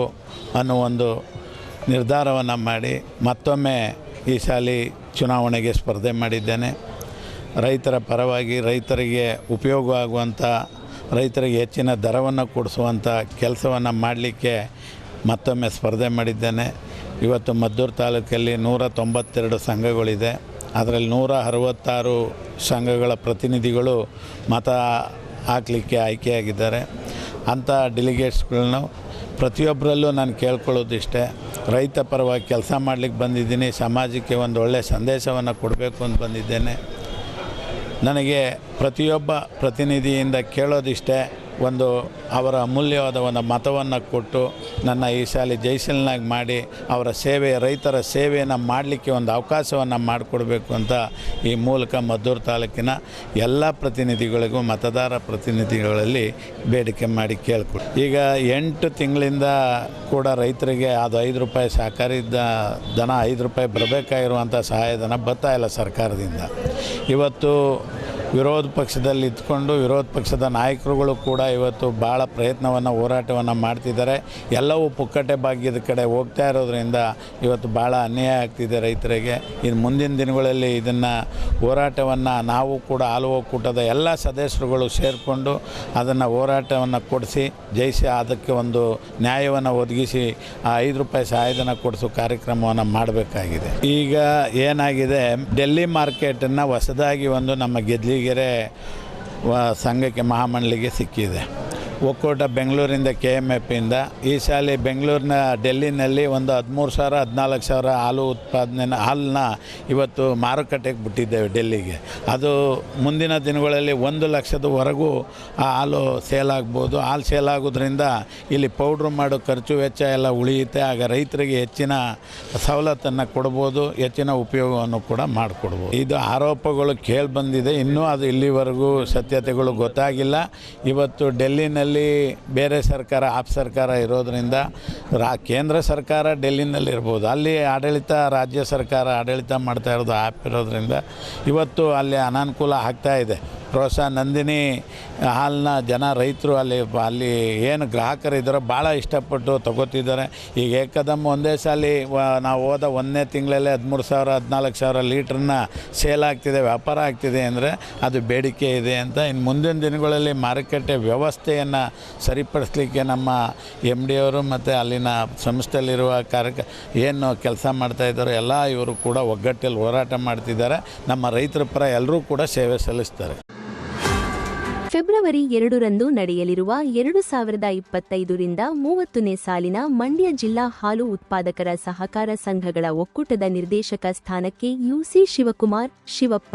Speaker 15: ಅನ್ನೋ ಒಂದು ನಿರ್ಧಾರವನ್ನು ಮಾಡಿ ಮತ್ತೊಮ್ಮೆ ಈ ಸಾಲಿ ಚುನಾವಣೆಗೆ ಸ್ಪರ್ಧೆ ಮಾಡಿದ್ದೇನೆ. ರೈತರ ಪರವಾಗಿ ರೈತರಿಗೆ ಉಪಯೋಗ ಆಗುವಂಥ, ರೈತರಿಗೆ ಹೆಚ್ಚಿನ ದರವನ್ನು ಕೊಡಿಸುವಂಥ ಕೆಲಸವನ್ನು ಮಾಡಲಿಕ್ಕೆ ಮತ್ತೊಮ್ಮೆ ಸ್ಪರ್ಧೆ ಮಾಡಿದ್ದೇನೆ. ಇವತ್ತು ಮದ್ದೂರು ತಾಲೂಕಲ್ಲಿ 192 ಸಂಘಗಳಿದೆ. ಅದರಲ್ಲಿ 166 ಸಂಘಗಳ ಪ್ರತಿನಿಧಿಗಳು ಮತ ಹಾಕಲಿಕ್ಕೆ ಆಯ್ಕೆಯಾಗಿದ್ದಾರೆ. ಅಂಥ ಡೆಲಿಗೇಟ್ಸ್ಗಳನ್ನು ಪ್ರತಿಯೊಬ್ಬರಲ್ಲೂ ನಾನು ಕೇಳ್ಕೊಳ್ಳೋದಿಷ್ಟೇ, ರೈತ ಪರವಾಗಿ ಕೆಲಸ ಮಾಡಲಿಕ್ಕೆ ಬಂದಿದ್ದೀನಿ, ಸಮಾಜಕ್ಕೆ ಒಂದು ಒಳ್ಳೆಯ ಸಂದೇಶವನ್ನು ಕೊಡಬೇಕು ಅಂತ ಬಂದಿದ್ದೇನೆ. ನನಗೆ ಪ್ರತಿಯೊಬ್ಬ ಪ್ರತಿನಿಧಿಯಿಂದ ಕೇಳೋದಿಷ್ಟೇ, ಒಂದು ಅವರ ಅಮೂಲ್ಯವಾದ ಒಂದು ಮತವನ್ನು ಕೊಟ್ಟು ನನ್ನ ಈ ಶಾಲೆ ಜಯಶೀಲನಾಗಿ ಮಾಡಿ ಅವರ ಸೇವೆ, ರೈತರ ಸೇವೆಯನ್ನು ಮಾಡಲಿಕ್ಕೆ ಒಂದು ಅವಕಾಶವನ್ನು ಮಾಡಿಕೊಡ್ಬೇಕು ಅಂತ ಈ ಮೂಲಕ ಮದ್ದೂರು ತಾಲೂಕಿನ ಎಲ್ಲ ಪ್ರತಿನಿಧಿಗಳಿಗೂ ಮತದಾರ ಪ್ರತಿನಿಧಿಗಳಲ್ಲಿ ಬೇಡಿಕೆ ಮಾಡಿ ಕೇಳ್ಕೊಡಿ. ಈಗ 8 ತಿಂಗಳಿಂದ ಕೂಡ ರೈತರಿಗೆ ಅದು 5 ರೂಪಾಯಿ ಸಹಕಾರಿ ಧನ 5 ರೂಪಾಯಿ ಬರಬೇಕಾಗಿರುವಂಥ ಸಹಾಯಧನ ಬರ್ತಾ ಇಲ್ಲ ಸರ್ಕಾರದಿಂದ. ಇವತ್ತು ವಿರೋಧ ಪಕ್ಷದಲ್ಲಿ ಇದ್ಕೊಂಡು ವಿರೋಧ ಪಕ್ಷದ ನಾಯಕರುಗಳು ಕೂಡ ಇವತ್ತು ಭಾಳ ಪ್ರಯತ್ನವನ್ನು, ಹೋರಾಟವನ್ನು ಮಾಡ್ತಿದ್ದಾರೆ. ಎಲ್ಲವೂ ಪುಕ್ಕಟೆ ಭಾಗ್ಯದ ಕಡೆ ಹೋಗ್ತಾ ಇರೋದ್ರಿಂದ ಇವತ್ತು ಭಾಳ ಅನ್ಯಾಯ ಆಗ್ತಿದೆ ರೈತರಿಗೆ. ಇನ್ನು ಮುಂದಿನ ದಿನಗಳಲ್ಲಿ ಇದನ್ನು ಹೋರಾಟವನ್ನು ನಾವು ಕೂಡ ಹಾಲು ಒಕ್ಕೂಟದ ಎಲ್ಲ ಸದಸ್ಯರುಗಳು ಸೇರಿಕೊಂಡು ಅದನ್ನು ಹೋರಾಟವನ್ನು ಕೊಡಿಸಿ ಜಯಿಸಿ ಅದಕ್ಕೆ ಒಂದು ನ್ಯಾಯವನ್ನು ಒದಗಿಸಿ ಆ 5 ರೂಪಾಯಿ ಸಹಾಯಧನ ಕೊಡಿಸೋ ಕಾರ್ಯಕ್ರಮವನ್ನು ಮಾಡಬೇಕಾಗಿದೆ. ಈಗ ಏನಾಗಿದೆ, ಡೆಲ್ಲಿ ಮಾರ್ಕೆಟನ್ನು ಹೊಸದಾಗಿ ಒಂದು ನಮ್ಮ ಗೆದ್ಲಿಗೆರೆ ಸಂಘಕ್ಕೆ ಮಹಾಮಂಡಳಿಗೆ ಸಿಕ್ಕಿದೆ. ಒಕ್ಕೂಟ ಬೆಂಗಳೂರಿಂದ KMFಯಿಂದ ಈ ಸಾಲಿ ಬೆಂಗಳೂರಿನ ಡೆಲ್ಲಿನಲ್ಲಿ ಒಂದು 13,000 14,000 ಹಾಲನ್ನ ಇವತ್ತು ಮಾರುಕಟ್ಟೆಗೆ ಬಿಟ್ಟಿದ್ದೇವೆ ಡೆಲ್ಲಿಗೆ. ಅದು ಮುಂದಿನ ದಿನಗಳಲ್ಲಿ 1 ಲಕ್ಷದವರೆಗೂ ಆ ಹಾಲು ಸೇಲ್ ಆಗ್ಬೋದು. ಹಾಲು ಸೇಲ್ ಆಗೋದ್ರಿಂದ ಇಲ್ಲಿ ಪೌಡ್ರು ಮಾಡೋ ಖರ್ಚು ವೆಚ್ಚ ಎಲ್ಲ ಉಳಿಯುತ್ತೆ. ಆಗ ರೈತರಿಗೆ ಹೆಚ್ಚಿನ ಸವಲತ್ತನ್ನು ಕೊಡ್ಬೋದು, ಹೆಚ್ಚಿನ ಉಪಯೋಗವನ್ನು ಕೂಡ ಮಾಡಿಕೊಡ್ಬೋದು. ಇದು ಆರೋಪಗಳು ಕೇಳಿ ಬಂದಿದೆ, ಇನ್ನೂ ಅದು ಇಲ್ಲಿವರೆಗೂ ಸತ್ಯತೆಗಳು ಗೊತ್ತಾಗಿಲ್ಲ. ಇವತ್ತು ಡೆಲ್ಲಿನಲ್ಲಿ ಬೇರೆ ಸರ್ಕಾರ, ಆಪ್ ಸರ್ಕಾರ ಇರೋದರಿಂದ ಕೇಂದ್ರ ಸರ್ಕಾರ ಡೆಲ್ಲಿನಲ್ಲಿ ಇರ್ಬೋದು, ಅಲ್ಲಿ ಆಡಳಿತ ರಾಜ್ಯ ಸರ್ಕಾರ ಆಡಳಿತ ಮಾಡ್ತಾ ಇರೋದು ಆಪ್ ಇರೋದ್ರಿಂದ ಇವತ್ತು ಅಲ್ಲಿ ಅನಾನುಕೂಲ ಆಗ್ತಾ ಇದೆ. ಪ್ರೋತ್ಸಾಹ ನಂದಿನಿ ಹಾಲನ್ನ ಜನ ರೈತರು ಅಲ್ಲಿ ಏನು ಗ್ರಾಹಕರಿದ್ದಾರೋ ಭಾಳ ಇಷ್ಟಪಟ್ಟು ತಗೋತಿದ್ದಾರೆ. ಈಗ ಏಕದಮ್ ಒಂದೇ ಸಾಲ ನಾವು ಹೋದ ಒಂದನೇ ತಿಂಗಳಲ್ಲೇ 13,000 14,000 ಲೀಟ್ರನ್ನ ಸೇಲ್ ಆಗ್ತಿದೆ, ವ್ಯಾಪಾರ ಆಗ್ತಿದೆ ಅಂದರೆ ಅದು ಬೇಡಿಕೆ ಇದೆ ಅಂತ. ಇನ್ನು ಮುಂದಿನ ದಿನಗಳಲ್ಲಿ ಮಾರುಕಟ್ಟೆ ವ್ಯವಸ್ಥೆಯನ್ನು ಸರಿಪಡಿಸಲಿಕ್ಕೆ ನಮ್ಮ MD ಅವರು ಮತ್ತು ಅಲ್ಲಿನ ಸಂಸ್ಥೆಯಲ್ಲಿರುವ ಏನು ಕೆಲಸ ಮಾಡ್ತಾಯಿದ್ದಾರೋ ಎಲ್ಲ ಇವರು ಕೂಡ ಒಗ್ಗಟ್ಟಲ್ಲಿ ಹೋರಾಟ ಮಾಡ್ತಿದ್ದಾರೆ. ನಮ್ಮ ರೈತರ ಪರ ಎಲ್ಲರೂ ಕೂಡ ಸೇವೆ ಸಲ್ಲಿಸ್ತಾರೆ.
Speaker 2: ಫೆಬ್ರವರಿ 2ರಂದು ನಡೆಯಲಿರುವ 2025ರಿಂದ 30ನೇ ಸಾಲಿನ ಮಂಡ್ಯ ಜಿಲ್ಲಾ ಹಾಲು ಉತ್ಪಾದಕರ ಸಹಕಾರ ಸಂಘಗಳ ಒಕ್ಕೂಟದ ನಿರ್ದೇಶಕ ಸ್ಥಾನಕ್ಕೆ UC ಶಿವಕುಮಾರ್ ಶಿವಪ್ಪ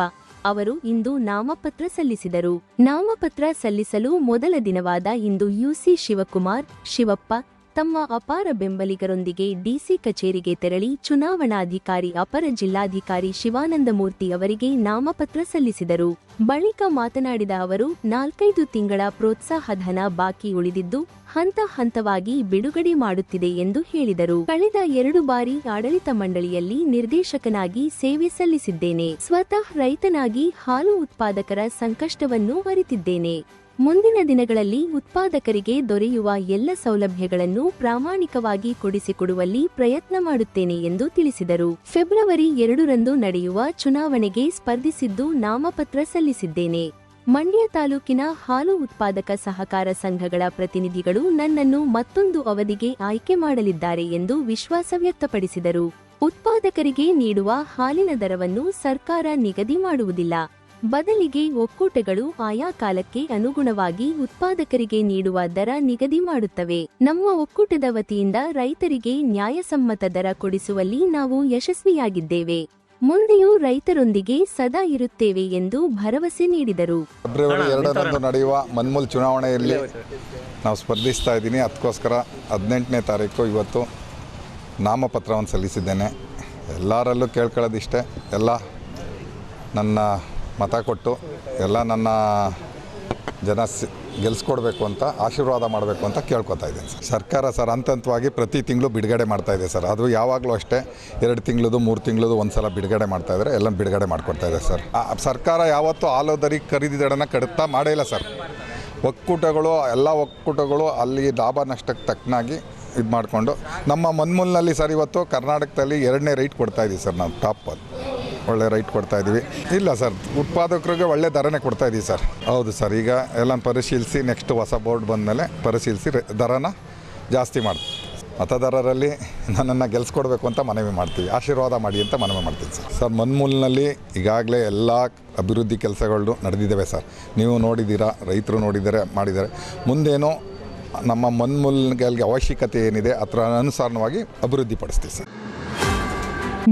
Speaker 2: ಅವರು ಇಂದು ನಾಮಪತ್ರ ಸಲ್ಲಿಸಿದರು. ನಾಮಪತ್ರ ಸಲ್ಲಿಸಲು ಮೊದಲ ದಿನವಾದ ಇಂದು UC ಶಿವಕುಮಾರ್ ಶಿವಪ್ಪ ತಮ್ಮ ಅಪಾರ ಬೆಂಬಲಿಗರೊಂದಿಗೆ DC ಕಚೇರಿಗೆ ತೆರಳಿ ಚುನಾವಣಾಧಿಕಾರಿ ಅಪರ ಜಿಲ್ಲಾಧಿಕಾರಿ ಶಿವಾನಂದಮೂರ್ತಿ ಅವರಿಗೆ ನಾಮಪತ್ರ ಸಲ್ಲಿಸಿದರು. ಬಳಿಕ ಮಾತನಾಡಿದ ಅವರು 4-5 ತಿಂಗಳ ಪ್ರೋತ್ಸಾಹಧನ ಬಾಕಿ ಉಳಿದಿದ್ದು ಹಂತ ಹಂತವಾಗಿ ಬಿಡುಗಡೆ ಮಾಡುತ್ತಿದೆ ಎಂದು ಹೇಳಿದರು. ಕಳೆದ 2 ಬಾರಿ ಆಡಳಿತ ಮಂಡಳಿಯಲ್ಲಿ ನಿರ್ದೇಶಕನಾಗಿ ಸೇವೆ ಸಲ್ಲಿಸಿದ್ದೇನೆ. ಸ್ವತಃ ರೈತನಾಗಿ ಹಾಲು ಉತ್ಪಾದಕರ ಸಂಕಷ್ಟವನ್ನು ಅರಿತಿದ್ದೇನೆ. ಮುಂದಿನ ದಿನಗಳಲ್ಲಿ ಉತ್ಪಾದಕರಿಗೆ ದೊರೆಯುವ ಎಲ್ಲ ಸೌಲಭ್ಯಗಳನ್ನು ಪ್ರಾಮಾಣಿಕವಾಗಿ ಕೊಡಿಸಿಕೊಡುವಲ್ಲಿ ಪ್ರಯತ್ನ ಮಾಡುತ್ತೇನೆ ಎಂದು ತಿಳಿಸಿದರು. ಫೆಬ್ರವರಿ 2ರಂದು ನಡೆಯುವ ಚುನಾವಣೆಗೆ ಸ್ಪರ್ಧಿಸಿದ್ದು ನಾಮಪತ್ರ ಸಲ್ಲಿಸಿದ್ದೇನೆ. ಮಂಡ್ಯ ತಾಲೂಕಿನ ಹಾಲು ಉತ್ಪಾದಕ ಸಹಕಾರ ಸಂಘಗಳ ಪ್ರತಿನಿಧಿಗಳು ನನ್ನನ್ನು ಮತ್ತೊಂದು ಅವಧಿಗೆ ಆಯ್ಕೆ ಮಾಡಲಿದ್ದಾರೆ ಎಂದು ವಿಶ್ವಾಸ ವ್ಯಕ್ತಪಡಿಸಿದರು. ಉತ್ಪಾದಕರಿಗೆ ನೀಡುವ ಹಾಲಿನ ದರವನ್ನು ಸರ್ಕಾರ ನಿಗದಿ ಮಾಡುವುದಿಲ್ಲ. ಬದಲಿಗೆ ಒಕ್ಕೂಟಗಳು ಆಯಾ ಕಾಲಕ್ಕೆ ಅನುಗುಣವಾಗಿ ಉತ್ಪಾದಕರಿಗೆ ನೀಡುವ ದರ ನಿಗದಿ ಮಾಡುತ್ತವೆ. ನಮ್ಮ ಒಕ್ಕೂಟದ ವತಿಯಿಂದ ರೈತರಿಗೆ ನ್ಯಾಯಸಮ್ಮತ ದರ ಕೊಡಿಸುವಲ್ಲಿ ನಾವು ಯಶಸ್ವಿಯಾಗಿದ್ದೇವೆ. ಮುಂದೆಯೂ ರೈತರೊಂದಿಗೆ ಸದಾ ಇರುತ್ತೇವೆ ಎಂದು ಭರವಸೆ ನೀಡಿದರು.
Speaker 16: ಫೆಬ್ರವರಿ 2ರಂದು ನಡೆಯುವ ಮನ್ಮೂಲ್ ಚುನಾವಣೆಯಲ್ಲಿ ನಾವು ಸ್ಪರ್ಧಿಸ್ತಾ ಇದ್ದೀನಿ. ಅದಕ್ಕೋಸ್ಕರ 18ನೇ ತಾರೀಕು ಇವತ್ತು ನಾಮಪತ್ರವನ್ನು ಸಲ್ಲಿಸಿದ್ದೇನೆ. ಎಲ್ಲರಲ್ಲೂ ಕೇಳ್ಕೊಳ್ಳೋದಿಷ್ಟೇ, ಎಲ್ಲ ನನ್ನ ಮತ ಕೊಟ್ಟು ಎಲ್ಲ ನನ್ನ ಜನ ಗೆಲ್ಲಿಸ್ಕೊಡ್ಬೇಕು ಅಂತ ಆಶೀರ್ವಾದ ಮಾಡಬೇಕು ಅಂತ ಕೇಳ್ಕೊತಾ ಇದ್ದೀನಿ ಸರ್. ಸರ್ಕಾರ ಸರ್ ಹಂತವಾಗಿ ಪ್ರತಿ ತಿಂಗಳು ಬಿಡುಗಡೆ ಮಾಡ್ತಾಯಿದೆ ಸರ್. ಅದು ಯಾವಾಗಲೂ ಅಷ್ಟೇ 2 ತಿಂಗಳದು 3 ತಿಂಗಳದು ಒಂದು ಸಲ ಬಿಡುಗಡೆ ಮಾಡ್ತಾಯಿದ್ದಾರೆ, ಎಲ್ಲ ಬಿಡುಗಡೆ ಮಾಡ್ಕೊಡ್ತಾ ಇದೆ ಸರ್. ಸರ್ಕಾರ ಯಾವತ್ತೂ ಹಾಲು ದರ ಖರೀದಿ ದರನ ಕಡಿತ ಮಾಡೇ ಇಲ್ಲ ಸರ್. ಒಕ್ಕೂಟಗಳು ಎಲ್ಲ ಒಕ್ಕೂಟಗಳು ಅಲ್ಲಿ ಲಾಭ ನಷ್ಟಕ್ಕೆ ತಕ್ಕನಾಗಿ ಇದು ಮಾಡಿಕೊಂಡು ನಮ್ಮ ಮನ್ಮೂಲ್ನಲ್ಲಿ ಸರ್ ಇವತ್ತು ಕರ್ನಾಟಕದಲ್ಲಿ 2ನೇ ರೈಟ್ ಕೊಡ್ತಾಯಿದ್ದೀವಿ ಸರ್. ನಾವು ಟಾಪ್ ಒಳ್ಳೆ ರೈಟ್ ಕೊಡ್ತಾಯಿದ್ದೀವಿ. ಇಲ್ಲ ಸರ್, ಉತ್ಪಾದಕರಿಗೆ ಒಳ್ಳೆ ದರನೇ ಕೊಡ್ತಾಯಿದ್ದೀವಿ ಸರ್. ಹೌದು ಸರ್, ಈಗ ಎಲ್ಲ ಪರಿಶೀಲಿಸಿ ನೆಕ್ಸ್ಟ್ ಹೊಸ ಬೋರ್ಡ್ ಬಂದಮೇಲೆ ಪರಿಶೀಲಿಸಿ ದರನ ಜಾಸ್ತಿ ಮಾಡ್ತೀವಿ. ಮತದಾರರಲ್ಲಿ ನನ್ನನ್ನು ಗೆಲ್ಸ್ಕೊಡ್ಬೇಕು ಅಂತ ಮನವಿ ಮಾಡ್ತೀವಿ, ಆಶೀರ್ವಾದ ಮಾಡಿ ಅಂತ ಮನವಿ ಮಾಡ್ತೀವಿ ಸರ್. ಸರ್ ಮನ್ಮೂಲ್ನಲ್ಲಿ ಈಗಾಗಲೇ ಎಲ್ಲ ಅಭಿವೃದ್ಧಿ ಕೆಲಸಗಳು ನಡೆದಿದ್ದಾವೆ ಸರ್. ನೀವು ನೋಡಿದ್ದೀರಾ, ರೈತರು ನೋಡಿದ್ದಾರೆ, ಮಾಡಿದ್ದಾರೆ. ಮುಂದೇನೋ ನಮ್ಮ ಮನ್ಮೂಲ್ಗಳಿಗೆ ಅವಶ್ಯಕತೆ ಏನಿದೆ ಅದರ ಅನುಸಾರವಾಗಿ ಅಭಿವೃದ್ಧಿಪಡಿಸ್ತೀವಿ ಸರ್.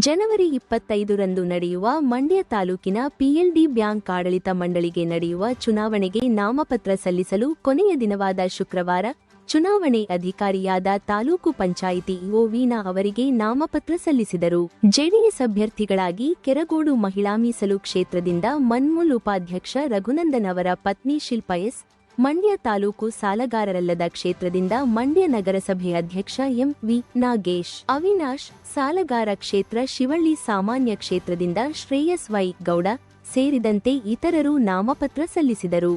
Speaker 2: ಜನವರಿ 25ರಂದು ನಡೆಯುವ ಮಂಡ್ಯ ತಾಲೂಕಿನ PLD ಬ್ಯಾಂಕ್ ಆಡಳಿತ ಮಂಡಳಿಗೆ ನಡೆಯುವ ಚುನಾವಣೆಗೆ ನಾಮಪತ್ರ ಸಲ್ಲಿಸಲು ಕೊನೆಯ ದಿನವಾದ ಶುಕ್ರವಾರ ಚುನಾವಣೆ ಅಧಿಕಾರಿಯಾದ ತಾಲೂಕು ಪಂಚಾಯಿತಿ ಇಒ ವೀಣಾ ಅವರಿಗೆ ನಾಮಪತ್ರ ಸಲ್ಲಿಸಿದರು. ಜೆಡಿಎಸ್ ಅಭ್ಯರ್ಥಿಗಳಾಗಿ ಕೆರಗೋಡು ಮಹಿಳಾ ಮೀಸಲು ಕ್ಷೇತ್ರದಿಂದ ಮನ್ಮೂಲ್ ಉಪಾಧ್ಯಕ್ಷ ರಘುನಂದನ್ ಅವರ ಪತ್ನಿ ಶಿಲ್ಪಾ ಎಸ್, ಮಂಡ್ಯ ತಾಲೂಕು ಸಾಲಗಾರರಲ್ಲದ ಕ್ಷೇತ್ರದಿಂದ ಮಂಡ್ಯ ನಗರಸಭೆ ಅಧ್ಯಕ್ಷ MV ನಾಗೇಶ್, ಅವಿನಾಶ್, ಸಾಲಗಾರ ಕ್ಷೇತ್ರ ಶಿವಳ್ಳಿ ಸಾಮಾನ್ಯ ಕ್ಷೇತ್ರದಿಂದ ಶ್ರೇಯಸ್ ವೈ ಗೌಡ ಸೇರಿದಂತೆ ಇತರರು ನಾಮಪತ್ರ ಸಲ್ಲಿಸಿದರು.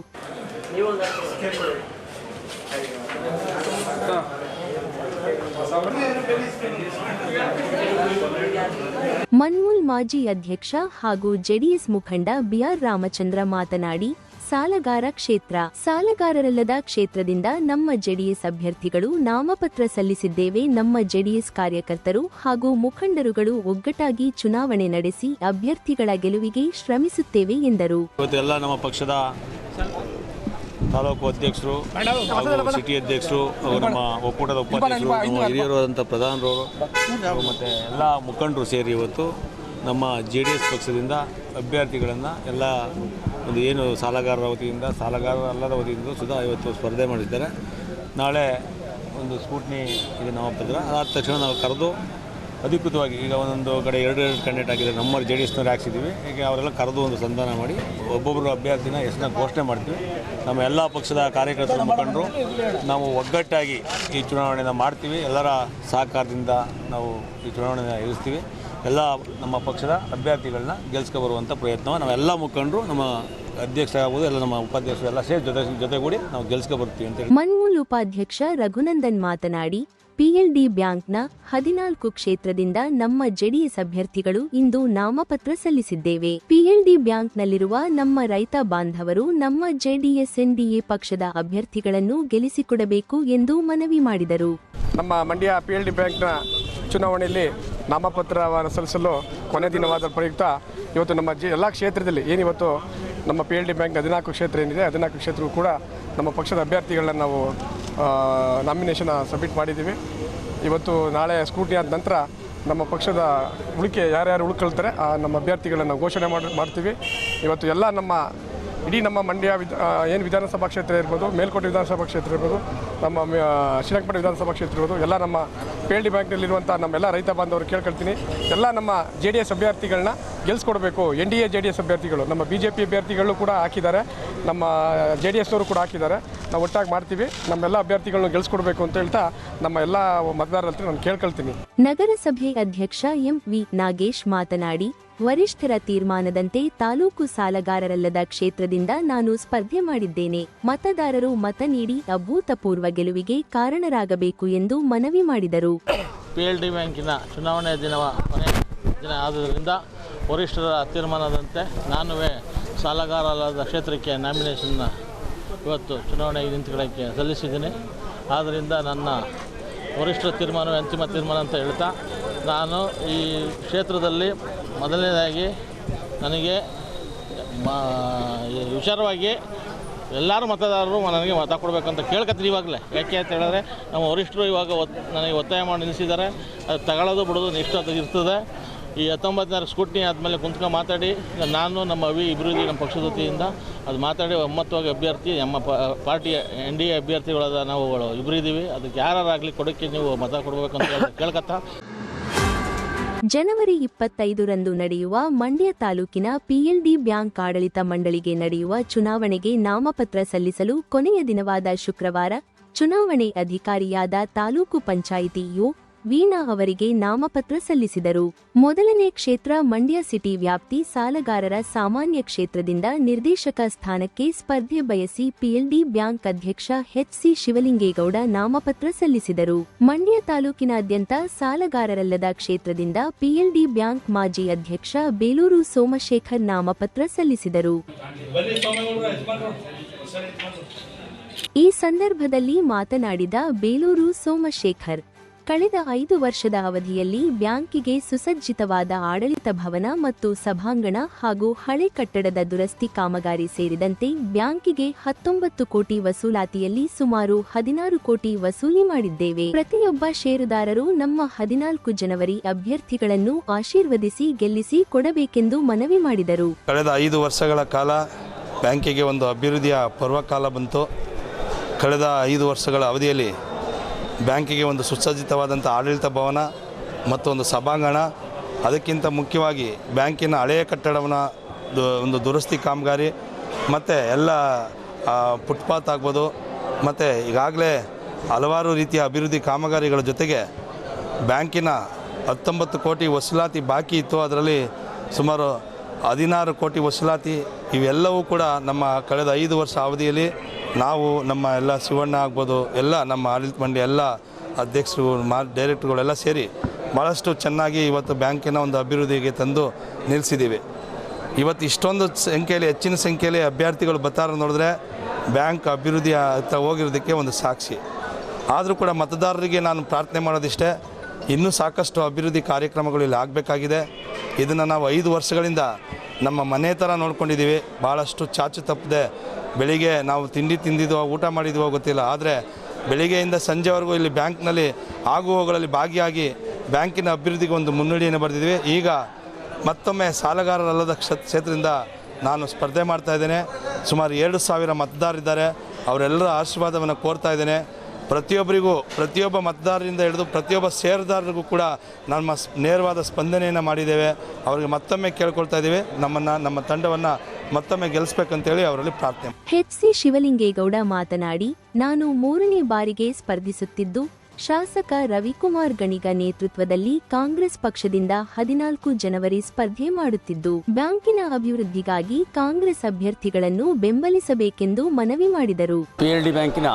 Speaker 2: ಮನ್ಮೂಲ್ ಮಾಜಿ ಅಧ್ಯಕ್ಷ ಹಾಗೂ ಜೆಡಿಎಸ್ ಮುಖಂಡ BR ರಾಮಚಂದ್ರ ಮಾತನಾಡಿ, ಸಾಲಗಾರರಲ್ಲದ ಕ್ಷೇತ್ರದಿಂದ ನಮ್ಮ ಜೆಡಿಎಸ್ ಅಭ್ಯರ್ಥಿಗಳು ನಾಮಪತ್ರ ಸಲ್ಲಿಸಿದ್ದೇವೆ. ನಮ್ಮ ಜೆಡಿಎಸ್ ಕಾರ್ಯಕರ್ತರು ಹಾಗೂ ಮುಖಂಡರುಗಳು ಒಗ್ಗಟ್ಟಾಗಿ ಚುನಾವಣೆ ನಡೆಸಿ ಅಭ್ಯರ್ಥಿಗಳ ಗೆಲುವಿಗೆ ಶ್ರಮಿಸುತ್ತೇವೆ ಎಂದರು.
Speaker 17: ಇವತ್ತೆಲ್ಲ ನಮ್ಮ ಪಕ್ಷದ ತಾಲೂಕು ಅಧ್ಯಕ್ಷರು ಹಾಗೂ ಸಿಟಿ ಅಧ್ಯಕ್ಷರು ಹಾಗೂ ನಮ್ಮ ಒಕ್ಕೂಟದ ಉಪಾಧ್ಯಕ್ಷರು, ನಮ್ಮ ಹಿರಿಯರಾದಂಥ ಪ್ರಧಾನರವರು ಮತ್ತು ಎಲ್ಲ ಮುಖಂಡರು ಸೇರಿ ಇವತ್ತು ನಮ್ಮ JDS ಪಕ್ಷದಿಂದ ಅಭ್ಯರ್ಥಿಗಳನ್ನು ಎಲ್ಲ ಒಂದು ಏನು ಸಾಲಗಾರರ ವತಿಯಿಂದ ಸಾಲಗಾರರಲ್ಲದ ವತಿಯಿಂದ ಸುಧಾ ಇವತ್ತು ಸ್ಪರ್ಧೆ ಮಾಡಿದ್ದಾರೆ. ನಾಳೆ ಒಂದು ಸ್ಕೂಟ್ನಿ ಇದೆ ನಾಮಪತ್ರ, ಅದಾದ ತಕ್ಷಣ ನಾವು ಕರೆದು ಅಧಿಕೃತವಾಗಿ ಈಗ ಒಂದೊಂದು ಕಡೆ 2 ಕ್ಯಾಂಡಿಡೇಟ್ ಆಗಿದ್ದಾರೆ, ನಮ್ಮ JDSನವ್ರು ಹಾಕ್ಸಿದ್ದೀವಿ. ಈಗ ಅವರೆಲ್ಲ ಕರೆದು ಒಂದು ಸಂಧಾನ ಮಾಡಿ ಒಬ್ಬೊಬ್ಬರು ಅಭ್ಯರ್ಥಿನ ಹೆಸರನ್ನ ಘೋಷಣೆ ಮಾಡ್ತೀವಿ. ನಮ್ಮ ಎಲ್ಲ ಪಕ್ಷದ ಕಾರ್ಯಕರ್ತರ ಮುಖಂಡರು ನಾವು ಒಗ್ಗಟ್ಟಾಗಿ ಈ ಚುನಾವಣೆಯನ್ನು ಮಾಡ್ತೀವಿ. ಎಲ್ಲರ ಸಹಕಾರದಿಂದ ನಾವು ಈ ಚುನಾವಣೆಯನ್ನು ಎದುರಿಸ್ತೀವಿ. ಎಲ್ಲ ನಮ್ಮ ಪಕ್ಷದ ಅಭ್ಯರ್ಥಿಗಳನ್ನ ಗೆಲ್ಸ್ಕೊಬರುವಂಥ ಪ್ರಯತ್ನ ನಾವೆಲ್ಲ ಮುಖಂಡರು ನಮ್ಮ ಅಧ್ಯಕ್ಷರಾಗ್ಬೋದು, ಎಲ್ಲ ನಮ್ಮ ಉಪಾಧ್ಯಕ್ಷರು ಎಲ್ಲ ಸೇರಿ ಜೊತೆಗೂಡಿ ನಾವು ಗೆಲ್ಸ್ಕೊಬರ್ತೀವಿ ಅಂತೇಳಿ.
Speaker 2: ಮನ್ಮೂಲ್ ಉಪಾಧ್ಯಕ್ಷ ರಘುನಂದನ್ ಮಾತನಾಡಿ, ಪಿಎಲ್ಡಿ ಬ್ಯಾಂಕ್ನ 14 ಕ್ಷೇತ್ರದಿಂದ ನಮ್ಮ ಜೆಡಿಎಸ್ ಅಭ್ಯರ್ಥಿಗಳು ಇಂದು ನಾಮಪತ್ರ ಸಲ್ಲಿಸಿದ್ದೇವೆ. ಪಿಎಲ್ಡಿ ಬ್ಯಾಂಕ್ನಲ್ಲಿರುವ ನಮ್ಮ ರೈತ ಬಾಂಧವರು ನಮ್ಮ ಜೆಡಿಎಸ್ ಎನ್ಡಿಎ ಪಕ್ಷದ ಅಭ್ಯರ್ಥಿಗಳನ್ನು ಗೆಲ್ಲಿಸಿಕೊಡಬೇಕು ಎಂದು ಮನವಿ ಮಾಡಿದರು.
Speaker 18: ನಮ್ಮ ಮಂಡ್ಯ ಪಿಎಲ್ಡಿ ಬ್ಯಾಂಕ್ನ ಚುನಾವಣೆಯಲ್ಲಿ ನಾಮಪತ್ರವನ್ನು ಸಲ್ಲಿಸಲು ಕೊನೆ ದಿನವಾದ ಪ್ರಯುಕ್ತ ಇವತ್ತು ನಮ್ಮ ಎಲ್ಲ ಕ್ಷೇತ್ರದಲ್ಲಿ ಏನಿವತ್ತು ನಮ್ಮ ಪಿಎಲ್ಡಿ ಬ್ಯಾಂಕ್ 14 ಕ್ಷೇತ್ರ ಏನಿದೆ 14 ಕ್ಷೇತ್ರಕ್ಕೂ ಕೂಡ ನಮ್ಮ ಪಕ್ಷದ ಅಭ್ಯರ್ಥಿಗಳನ್ನ ನಾವು ನಾಮಿನೇಷನ್ ಸಬ್ಮಿಟ್ ಮಾಡಿದ್ದೀವಿ. ಇವತ್ತು ನಾಳೆ ಸ್ಕ್ರೂಟಿನಿ ಆದ ನಂತರ ನಮ್ಮ ಪಕ್ಷದ ಉಳಿಕೆ ಯಾರ್ಯಾರು ಉಳ್ಕೊಳ್ತಾರೆ ನಮ್ಮ ಅಭ್ಯರ್ಥಿಗಳನ್ನು ಘೋಷಣೆ ಮಾಡ್ತೀವಿ. ಇವತ್ತು ಎಲ್ಲ ನಮ್ಮ ಇಡೀ ನಮ್ಮ ಮಂಡ್ಯ ಏನು ವಿಧಾನಸಭಾ ಕ್ಷೇತ್ರ ಇರ್ಬೋದು, ಮೇಲ್ಕೋಟೆ ವಿಧಾನಸಭಾ ಕ್ಷೇತ್ರ ಇರ್ಬೋದು, ನಮ್ಮ ಶ್ರೀರಂಗಪಟ್ಟಣ ವಿಧಾನಸಭಾ ಕ್ಷೇತ್ರ ಇರ್ಬೋದು, ಎಲ್ಲ ನಮ್ಮ ಪಿಎಲ್ಡಿ ಬ್ಯಾಂಕ್ನಲ್ಲಿರುವಂಥ ನಮ್ಮೆಲ್ಲ ರೈತ ಬಾಂಧವರು ಕೇಳ್ಕೊಳ್ತೀನಿ, ಎಲ್ಲ ನಮ್ಮ JDS ಅಭ್ಯರ್ಥಿಗಳನ್ನ ಗೆಲ್ಸ್ಕೊಡ್ಬೇಕು. NDA JDS ಅಭ್ಯರ್ಥಿಗಳು ನಮ್ಮ BJP ಅಭ್ಯರ್ಥಿಗಳು ಕೂಡ ಹಾಕಿದ್ದಾರೆ, ನಮ್ಮ JDSನವರು ಕೂಡ ಹಾಕಿದ್ದಾರೆ. ನಾವು ಒಟ್ಟಾಗಿ ಮಾಡ್ತೀವಿ, ನಮ್ಮೆಲ್ಲ ಅಭ್ಯರ್ಥಿಗಳನ್ನ ಗೆಲ್ಸ್ಕೊಡ್ಬೇಕು ಅಂತ ಹೇಳ್ತಾ ನಮ್ಮ ಎಲ್ಲ ಮತದಾರರ ಹತ್ರ ನಾನು ಕೇಳ್ಕೊಳ್ತೀನಿ.
Speaker 2: ನಗರಸಭೆ ಅಧ್ಯಕ್ಷ MV ನಾಗೇಶ್ ಮಾತನಾಡಿ, ವರಿಷ್ಠರ ತೀರ್ಮಾನದಂತೆ ತಾಲೂಕು ಸಾಲಗಾರರಲ್ಲದ ಕ್ಷೇತ್ರದಿಂದ ನಾನು ಸ್ಪರ್ಧೆ ಮಾಡಿದ್ದೇನೆ. ಮತದಾರರು ಮತ ನೀಡಿ ಅಭೂತಪೂರ್ವ ಗೆಲುವಿಗೆ ಕಾರಣರಾಗಬೇಕು ಎಂದು ಮನವಿ ಮಾಡಿದರು.
Speaker 19: PLD ಬ್ಯಾಂಕಿನ ಚುನಾವಣೆಯ ಕೊನೆಯ ದಿನ ಆದ್ದರಿಂದ ವರಿಷ್ಠರ ತೀರ್ಮಾನದಂತೆ ನಾನು ಸಾಲಗಾರರಲ್ಲದ ಕ್ಷೇತ್ರಕ್ಕೆ ನಾಮಿನೇಷನ್ನ ಇವತ್ತು ಚುನಾವಣೆಗೆ ನಿಂತುಕೊಳ್ಳೋಕ್ಕೆ ಸಲ್ಲಿಸಿದ್ದೀನಿ. ಆದ್ದರಿಂದ ನನ್ನ ವರಿಷ್ಠರ ತೀರ್ಮಾನವೇ ಅಂತಿಮ ತೀರ್ಮಾನ ಅಂತ ಹೇಳ್ತಾ, ನಾನು ಈ ಕ್ಷೇತ್ರದಲ್ಲಿ ಮೊದಲನೇದಾಗಿ ನನಗೆ ವಿಚಾರವಾಗಿ ಎಲ್ಲರೂ ಮತದಾರರು ನನಗೆ ಮತ ಕೊಡಬೇಕಂತ ಕೇಳ್ಕೊತೀನಿ ಇವಾಗಲೇ. ಯಾಕೆ ಅಂತ ಹೇಳಿದ್ರೆ ನಮ್ಮ ವರಿಷ್ಠರು ಇವಾಗ ನನಗೆ ಒತ್ತಾಯ ಮಾಡಿ ನಿಲ್ಲಿಸಿದ್ದಾರೆ. ಅದು ತಗೊಳ್ಳೋದು ಬಿಡೋದು ನೆಕ್ಸ್ಟ್ ಅದು ಇರ್ತದೆ. ಈ 19ನೇ ಸ್ಕ್ರೂಟಿನಿ ಆದಮೇಲೆ ಕುಂತ್ಕೊಂಡು ಮಾತಾಡಿ ನಾನು ನಮ್ಮ ಅಭಿವೃದ್ಧಿ ನಮ್ಮ ಪಕ್ಷದ ವತಿಯಿಂದ ಅದು ಮಾತಾಡಿ ಒಮ್ಮತವಾಗಿ ಅಭ್ಯರ್ಥಿ ನಮ್ಮ ಪಾರ್ಟಿಯ NDA ಅಭ್ಯರ್ಥಿಗಳಾದ ನಾವು ಇಬ್ಬರಿದ್ದೀವಿ. ಅದಕ್ಕೆ ಯಾರಾಗಲಿ ಕೊಡೋಕ್ಕೆ ನೀವು ಮತ ಕೊಡಬೇಕಂತ ಕೇಳ್ಕೊತಾ.
Speaker 2: ಜನವರಿ 25ರಂದು ನಡೆಯುವ ಮಂಡ್ಯ ತಾಲೂಕಿನ PLD ಬ್ಯಾಂಕ್ ಆಡಳಿತ ಮಂಡಳಿಗೆ ನಡೆಯುವ ಚುನಾವಣೆಗೆ ನಾಮಪತ್ರ ಸಲ್ಲಿಸಲು ಕೊನೆಯ ದಿನವಾದ ಶುಕ್ರವಾರ ಚುನಾವಣೆ ಅಧಿಕಾರಿಯಾದ ತಾಲೂಕು ಪಂಚಾಯಿತಿ ಯು ವೀಣಾ ಅವರಿಗೆ ನಾಮಪತ್ರ ಸಲ್ಲಿಸಿದರು. ಮೊದಲನೇ ಕ್ಷೇತ್ರ ಮಂಡ್ಯ ಸಿಟಿ ವ್ಯಾಪ್ತಿ ಸಾಲಗಾರರ ಸಾಮಾನ್ಯ ಕ್ಷೇತ್ರದಿಂದ ನಿರ್ದೇಶಕ ಸ್ಥಾನಕ್ಕೆ ಸ್ಪರ್ಧೆ ಬಯಸಿ PLD ಬ್ಯಾಂಕ್ ಅಧ್ಯಕ್ಷ HC ಶಿವಲಿಂಗೇಗೌಡ ನಾಮಪತ್ರ ಸಲ್ಲಿಸಿದರು. ಮಂಡ್ಯ ತಾಲೂಕಿನಾದ್ಯಂತ ಸಾಲಗಾರರಲ್ಲದ ಕ್ಷೇತ್ರದಿಂದ PLD ಬ್ಯಾಂಕ್ ಮಾಜಿ ಅಧ್ಯಕ್ಷ ಬೇಲೂರು ಸೋಮಶೇಖರ್ ನಾಮಪತ್ರ ಸಲ್ಲಿಸಿದರು. ಈ ಸಂದರ್ಭದಲ್ಲಿ ಮಾತನಾಡಿದ ಬೇಲೂರು ಸೋಮಶೇಖರ್, ಕಳೆದ 5 ವರ್ಷದ ಅವಧಿಯಲ್ಲಿ ಬ್ಯಾಂಕಿಗೆ ಸುಸಜ್ಜಿತವಾದ ಆಡಳಿತ ಭವನ ಮತ್ತು ಸಭಾಂಗಣ ಹಾಗೂ ಹಳೆ ಕಟ್ಟಡದ ದುರಸ್ತಿ ಕಾಮಗಾರಿ ಸೇರಿದಂತೆ ಬ್ಯಾಂಕಿಗೆ 19 ಕೋಟಿ ವಸೂಲಾತಿಯಲ್ಲಿ ಸುಮಾರು 16 ಕೋಟಿ ವಸೂಲಿ ಮಾಡಿದ್ದೇವೆ. ಪ್ರತಿಯೊಬ್ಬ ಷೇರುದಾರರು ನಮ್ಮ 14 ಜನವರಿ ಅಭ್ಯರ್ಥಿಗಳನ್ನು ಆಶೀರ್ವದಿಸಿ ಗೆಲ್ಲಿಸಿ ಕೊಡಬೇಕೆಂದು ಮನವಿ ಮಾಡಿದರು.
Speaker 20: ಕಳೆದ 5 ವರ್ಷಗಳ ಕಾಲ ಬ್ಯಾಂಕಿಗೆ ಒಂದು ಅಭಿವೃದ್ಧಿಯ ಪರ್ವಕಾಲ ಬಂತು. ಕಳೆದ 5 ವರ್ಷಗಳ ಅವಧಿಯಲ್ಲಿ ಬ್ಯಾಂಕಿಗೆ ಒಂದು ಸುಸಜ್ಜಿತವಾದಂಥ ಆಡಳಿತ ಭವನ ಮತ್ತು ಒಂದು ಸಭಾಂಗಣ, ಅದಕ್ಕಿಂತ ಮುಖ್ಯವಾಗಿ ಬ್ಯಾಂಕಿನ ಹಳೆಯ ಕಟ್ಟಡವನ್ನು ಒಂದು ದುರಸ್ತಿ ಕಾಮಗಾರಿ ಮತ್ತು ಎಲ್ಲ ಫುಟ್ಪಾತ್ ಆಗ್ಬೋದು ಮತ್ತು ಈಗಾಗಲೇ ಹಲವಾರು ರೀತಿಯ ಅಭಿವೃದ್ಧಿ ಕಾಮಗಾರಿಗಳ ಜೊತೆಗೆ ಬ್ಯಾಂಕಿನ 19 ಕೋಟಿ ವಸೂಲಾತಿ ಬಾಕಿ ಇತ್ತು. ಅದರಲ್ಲಿ ಸುಮಾರು 16 ಕೋಟಿ ವಸೂಲಾತಿ. ಇವೆಲ್ಲವೂ ಕೂಡ ನಮ್ಮ ಕಳೆದ 5 ವರ್ಷ ಅವಧಿಯಲ್ಲಿ ನಾವು ನಮ್ಮ ಎಲ್ಲ ಶಿವಣ್ಣ ಆಗ್ಬೋದು, ಎಲ್ಲ ನಮ್ಮ ಆಡಳಿತ ಮಂಡಳಿ ಎಲ್ಲ ಅಧ್ಯಕ್ಷರು ಡೈರೆಕ್ಟ್ರುಗಳೆಲ್ಲ ಸೇರಿ ಭಾಳಷ್ಟು ಚೆನ್ನಾಗಿ ಇವತ್ತು ಬ್ಯಾಂಕಿನ ಒಂದು ಅಭಿವೃದ್ಧಿಗೆ ತಂದು ನಿಲ್ಲಿಸಿದ್ದೀವಿ. ಇವತ್ತು ಇಷ್ಟೊಂದು ಸಂಖ್ಯೆಯಲ್ಲಿ ಹೆಚ್ಚಿನ ಸಂಖ್ಯೆಯಲ್ಲಿ ಅಭ್ಯರ್ಥಿಗಳು ಬರ್ತಾರೆ ನೋಡಿದ್ರೆ ಬ್ಯಾಂಕ್ ಅಭಿವೃದ್ಧಿ ಹತ್ರ ಹೋಗಿರೋದಕ್ಕೆ ಒಂದು ಸಾಕ್ಷಿ. ಆದರೂ ಕೂಡ ಮತದಾರರಿಗೆ ನಾನು ಪ್ರಾರ್ಥನೆ ಮಾಡೋದಿಷ್ಟೇ, ಇನ್ನೂ ಸಾಕಷ್ಟು ಅಭಿವೃದ್ಧಿ ಕಾರ್ಯಕ್ರಮಗಳು ಇಲ್ಲಿ ಆಗಬೇಕಾಗಿದೆ. ಇದನ್ನು ನಾವು 5 ವರ್ಷಗಳಿಂದ ನಮ್ಮ ಮನೆ ಥರ ನೋಡ್ಕೊಂಡಿದ್ದೀವಿ. ಭಾಳಷ್ಟು ಚಾಚು ತಪ್ಪದೆ ಬೆಳಿಗ್ಗೆ ನಾವು ತಿಂದಿದ್ವೋ ಊಟ ಮಾಡಿದ್ವೋ ಗೊತ್ತಿಲ್ಲ, ಆದರೆ ಬೆಳಿಗ್ಗೆಯಿಂದ ಸಂಜೆವರೆಗೂ ಇಲ್ಲಿ ಬ್ಯಾಂಕ್ನಲ್ಲಿ ಆಗುವವುಗಳಲ್ಲಿ ಭಾಗಿಯಾಗಿ ಬ್ಯಾಂಕಿನ ಅಭಿವೃದ್ಧಿಗೆ ಒಂದು ಮುನ್ನಡಿಯನ್ನು ಬರೆದಿದ್ವಿ. ಈಗ ಮತ್ತೊಮ್ಮೆ ಸಾಲಗಾರರಲ್ಲದ ಕ್ಷೇತ್ರದಿಂದ ನಾನು ಸ್ಪರ್ಧೆ ಮಾಡ್ತಾಯಿದ್ದೇನೆ. ಸುಮಾರು 2,000 ಮತದಾರರಿದ್ದಾರೆ. ಅವರೆಲ್ಲರ ಆಶೀರ್ವಾದವನ್ನು ಕೋರ್ತಾ ಇದ್ದೇನೆ. ಪ್ರತಿಯೊಬ್ಬ ಮತದಾರರಿಂದ ಹಿಡಿದು ಪ್ರತಿಯೊಬ್ಬ ಷೇರುದಾರರಿಗೂ ಕೂಡ ನಮ್ಮ ನೇರವಾದ ಸ್ಪಂದನೆಯನ್ನು ಮಾಡಿದ್ದೇವೆ. ಅವರಿಗೆ ಮತ್ತೊಮ್ಮೆ ಕೇಳ್ಕೊಳ್ತಾ ಇದ್ದೀವಿ, ನಮ್ಮ ತಂಡವನ್ನು ಮತ್ತೊಮ್ಮೆ ಗೆಲ್ಲಿಸಬೇಕಂತೇಳಿ ಅವರಲ್ಲಿ ಪ್ರಾರ್ಥನೆ.
Speaker 2: HC ಶಿವಲಿಂಗೇಗೌಡ ಮಾತನಾಡಿ, ನಾನು 3ನೇ ಬಾರಿಗೆ ಸ್ಪರ್ಧಿಸುತ್ತಿದ್ದು ಶಾಸಕ ರವಿಕುಮಾರ್ ಗಣಿಗ ನೇತೃತ್ವದಲ್ಲಿ ಕಾಂಗ್ರೆಸ್ ಪಕ್ಷದಿಂದ 14 ಜನವರಿ ಸ್ಪರ್ಧೆ ಮಾಡುತ್ತಿದ್ದು, ಬ್ಯಾಂಕಿನ ಅಭಿವೃದ್ಧಿಗಾಗಿ ಕಾಂಗ್ರೆಸ್ ಅಭ್ಯರ್ಥಿಗಳನ್ನು ಬೆಂಬಲಿಸಬೇಕೆಂದು ಮನವಿ ಮಾಡಿದರು.
Speaker 21: PLD ಬ್ಯಾಂಕಿನ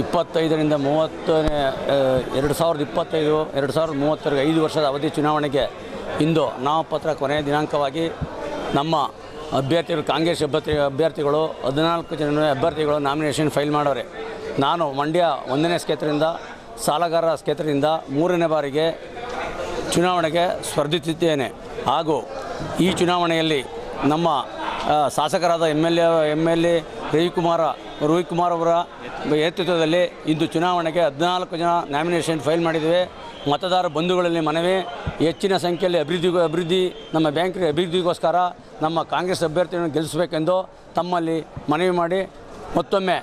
Speaker 21: 25ರಿಂದ 2025-2030 5 ವರ್ಷದ ಅವಧಿ ಚುನಾವಣೆಗೆ ಇಂದು ನಾಮಪತ್ರ ಕೊನೆಯ ದಿನಾಂಕವಾಗಿ ನಮ್ಮ ಅಭ್ಯರ್ಥಿಗಳು ಕಾಂಗ್ರೆಸ್ ಅಭ್ಯರ್ಥಿಗಳು 14 ಜನ ಅಭ್ಯರ್ಥಿಗಳು ನಾಮಿನೇಷನ್ ಫೈಲ್ ಮಾಡವ್ರೆ. ನಾನು ಮಂಡ್ಯ 1ನೇ ಕ್ಷೇತ್ರದಿಂದ ಸಾಲಗಾರರ ಕ್ಷೇತ್ರದಿಂದ 3ನೇ ಬಾರಿಗೆ ಚುನಾವಣೆಗೆ ಸ್ಪರ್ಧಿಸುತ್ತಿದ್ದೇನೆ. ಹಾಗೂ ಈ ಚುನಾವಣೆಯಲ್ಲಿ ನಮ್ಮ ಶಾಸಕರಾದ MLA ರವಿಕುಮಾರ್ ಅವರ ನೇತೃತ್ವದಲ್ಲಿ ಇಂದು ಚುನಾವಣೆಗೆ 14 ಜನ ನಾಮಿನೇಷನ್ ಫೈಲ್ ಮಾಡಿದ್ದೇವೆ. ಮತದಾರ ಬಂಧುಗಳಲ್ಲಿ ಮನವಿ, ಹೆಚ್ಚಿನ ಸಂಖ್ಯೆಯಲ್ಲಿ ಅಭಿವೃದ್ಧಿ ನಮ್ಮ ಬ್ಯಾಂಕಿನ ಅಭಿವೃದ್ಧಿಗೋಸ್ಕರ ನಮ್ಮ ಕಾಂಗ್ರೆಸ್ ಅಭ್ಯರ್ಥಿಯನ್ನು ಗೆಲ್ಲಿಸಬೇಕೆಂದು ತಮ್ಮಲ್ಲಿ ಮನವಿ ಮಾಡಿ ಮತ್ತೊಮ್ಮೆ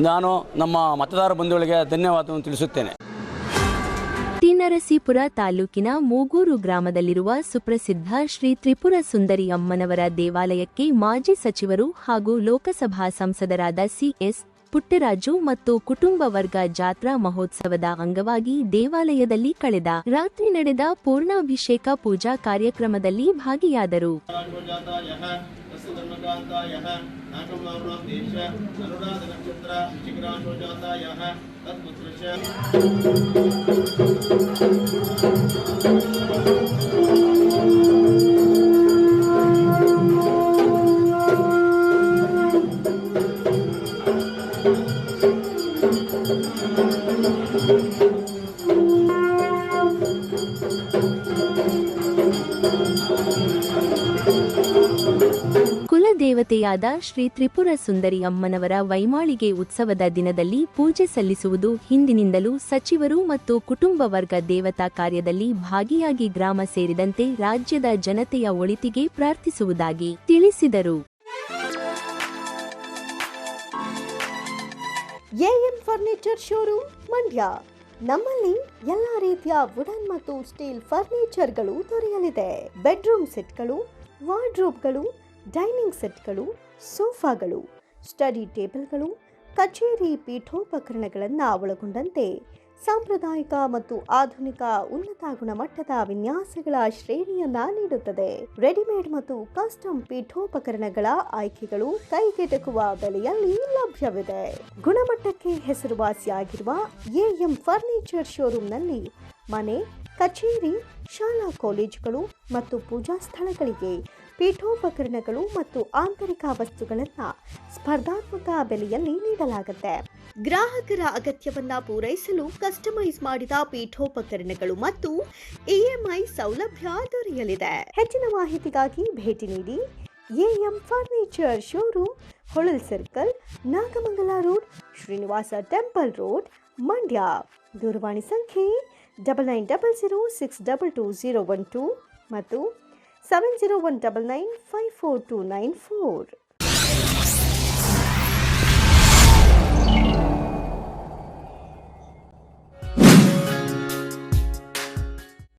Speaker 21: ನಾನು ನಮ್ಮ ಮತದಾರ ಬಂಧುಗಳಿಗೆ ಧನ್ಯವಾದವನ್ನು ತಿಳಿಸುತ್ತೇನೆ.
Speaker 2: ನರಸೀಪುರ ತಾಲೂಕಿನ ಮೂಗೂರು ಗ್ರಾಮದಲ್ಲಿರುವ ಸುಪ್ರಸಿದ್ಧ ಶ್ರೀ ತ್ರಿಪುರ ಸುಂದರಿ ಅಮ್ಮನವರ ದೇವಾಲಯಕ್ಕೆ ಮಾಜಿ ಸಚಿವರು ಹಾಗೂ ಲೋಕಸಭಾ ಸಂಸದರಾದ CS ಪುಟ್ಟರಾಜು ಮತ್ತು ಕುಟುಂಬ ವರ್ಗ ಜಾತ್ರಾ ಮಹೋತ್ಸವದ ಅಂಗವಾಗಿ ದೇವಾಲಯದಲ್ಲಿ ಕಳೆದ ರಾತ್ರಿ ನಡೆದ ಪೂರ್ಣಾಭಿಷೇಕ ಪೂಜಾ ಕಾರ್ಯಕ್ರಮದಲ್ಲಿ ಭಾಗಿಯಾದರು. ಕುಲದೇವತೆಯಾದ ಶ್ರೀ ತ್ರಿಪುರ ಸುಂದರಿ ಅಮ್ಮನವರ ವೈಮಾಳಿಗೆ ಉತ್ಸವದ ದಿನದಲ್ಲಿ ಪೂಜೆ ಸಲ್ಲಿಸುವುದು ಹಿಂದಿನಿಂದಲೂ ಸಚಿವರು ಮತ್ತು ಕುಟುಂಬ ವರ್ಗ ದೇವತಾ ಕಾರ್ಯದಲ್ಲಿ ಭಾಗಿಯಾಗಿ ಗ್ರಾಮ ಸೇರಿದಂತೆ ರಾಜ್ಯದ ಜನತೆಯ ಒಳಿತಿಗೆ ಪ್ರಾರ್ಥಿಸುವುದಾಗಿ ತಿಳಿಸಿದರು.
Speaker 1: AM furniture showroom Mandya. ನಮ್ಮಲ್ಲಿ ಎಲ್ಲ ರೀತಿಯ ವುಡನ್ ಮತ್ತು ಸ್ಟೀಲ್ ಫರ್ನಿಚರ್ಗಳು ದೊರೆಯಲಿದೆ. ಬೆಡ್ರೂಮ್ ಸೆಟ್ಗಳು, ವಾರ್ಡ್ರೋಬ್ಗಳು, ಡೈನಿಂಗ್ ಸೆಟ್ಗಳು, ಸೋಫಾಗಳು, ಸ್ಟಡಿ ಟೇಬಲ್ಗಳು, ಕಚೇರಿ ಪೀಠೋಪಕರಣಗಳನ್ನು ಒಳಗೊಂಡಂತೆ ಸಾಂಪ್ರದಾಯಿಕ ಮತ್ತು ಆಧುನಿಕ ಉನ್ನತ ಗುಣಮಟ್ಟದ ವಿನ್ಯಾಸಗಳ ಶ್ರೇಣಿಯನ್ನ ನೀಡುತ್ತದೆ. ರೆಡಿಮೇಡ್ ಮತ್ತು ಕಸ್ಟಮ್ ಪೀಠೋಪಕರಣಗಳ ಆಯ್ಕೆಗಳು ಕೈಗೆಟಕುವ ಬೆಲೆಯಲ್ಲಿ ಲಭ್ಯವಿದೆ. ಗುಣಮಟ್ಟಕ್ಕೆ ಹೆಸರುವಾಸಿಯಾಗಿರುವ AM ಫರ್ನಿಚರ್ ಶೋರೂಮ್ನಲ್ಲಿ ಮನೆ, ಕಚೇರಿ, ಶಾಲಾ ಕಾಲೇಜುಗಳು ಮತ್ತು ಪೂಜಾ ಸ್ಥಳಗಳಿಗೆ ಪೀಠೋಪಕರಣಗಳು ಮತ್ತು ಆಂತರಿಕ ವಸ್ತುಗಳನ್ನು ಸ್ಪರ್ಧಾತ್ಮಕ ಬೆಲೆಯಲ್ಲಿ ನೀಡಲಾಗುತ್ತೆ. ಗ್ರಾಹಕರ ಅಗತ್ಯವನ್ನ ಪೂರೈಸಲು ಕಸ್ಟಮೈಸ್ ಮಾಡಿದ ಪೀಠೋಪಕರಣಗಳು ಮತ್ತು EMI ಸೌಲಭ್ಯ ದೊರೆಯಲಿದೆ. ಹೆಚ್ಚಿನ ಮಾಹಿತಿಗಾಗಿ ಭೇಟಿ ನೀಡಿ AM furniture showroom, Holal circle, Nagamangala road, Srinivasa temple road, Mandya. ದೂರವಾಣಿ ಸಂಖ್ಯೆ 9900622012 ಮತ್ತು 7019954294.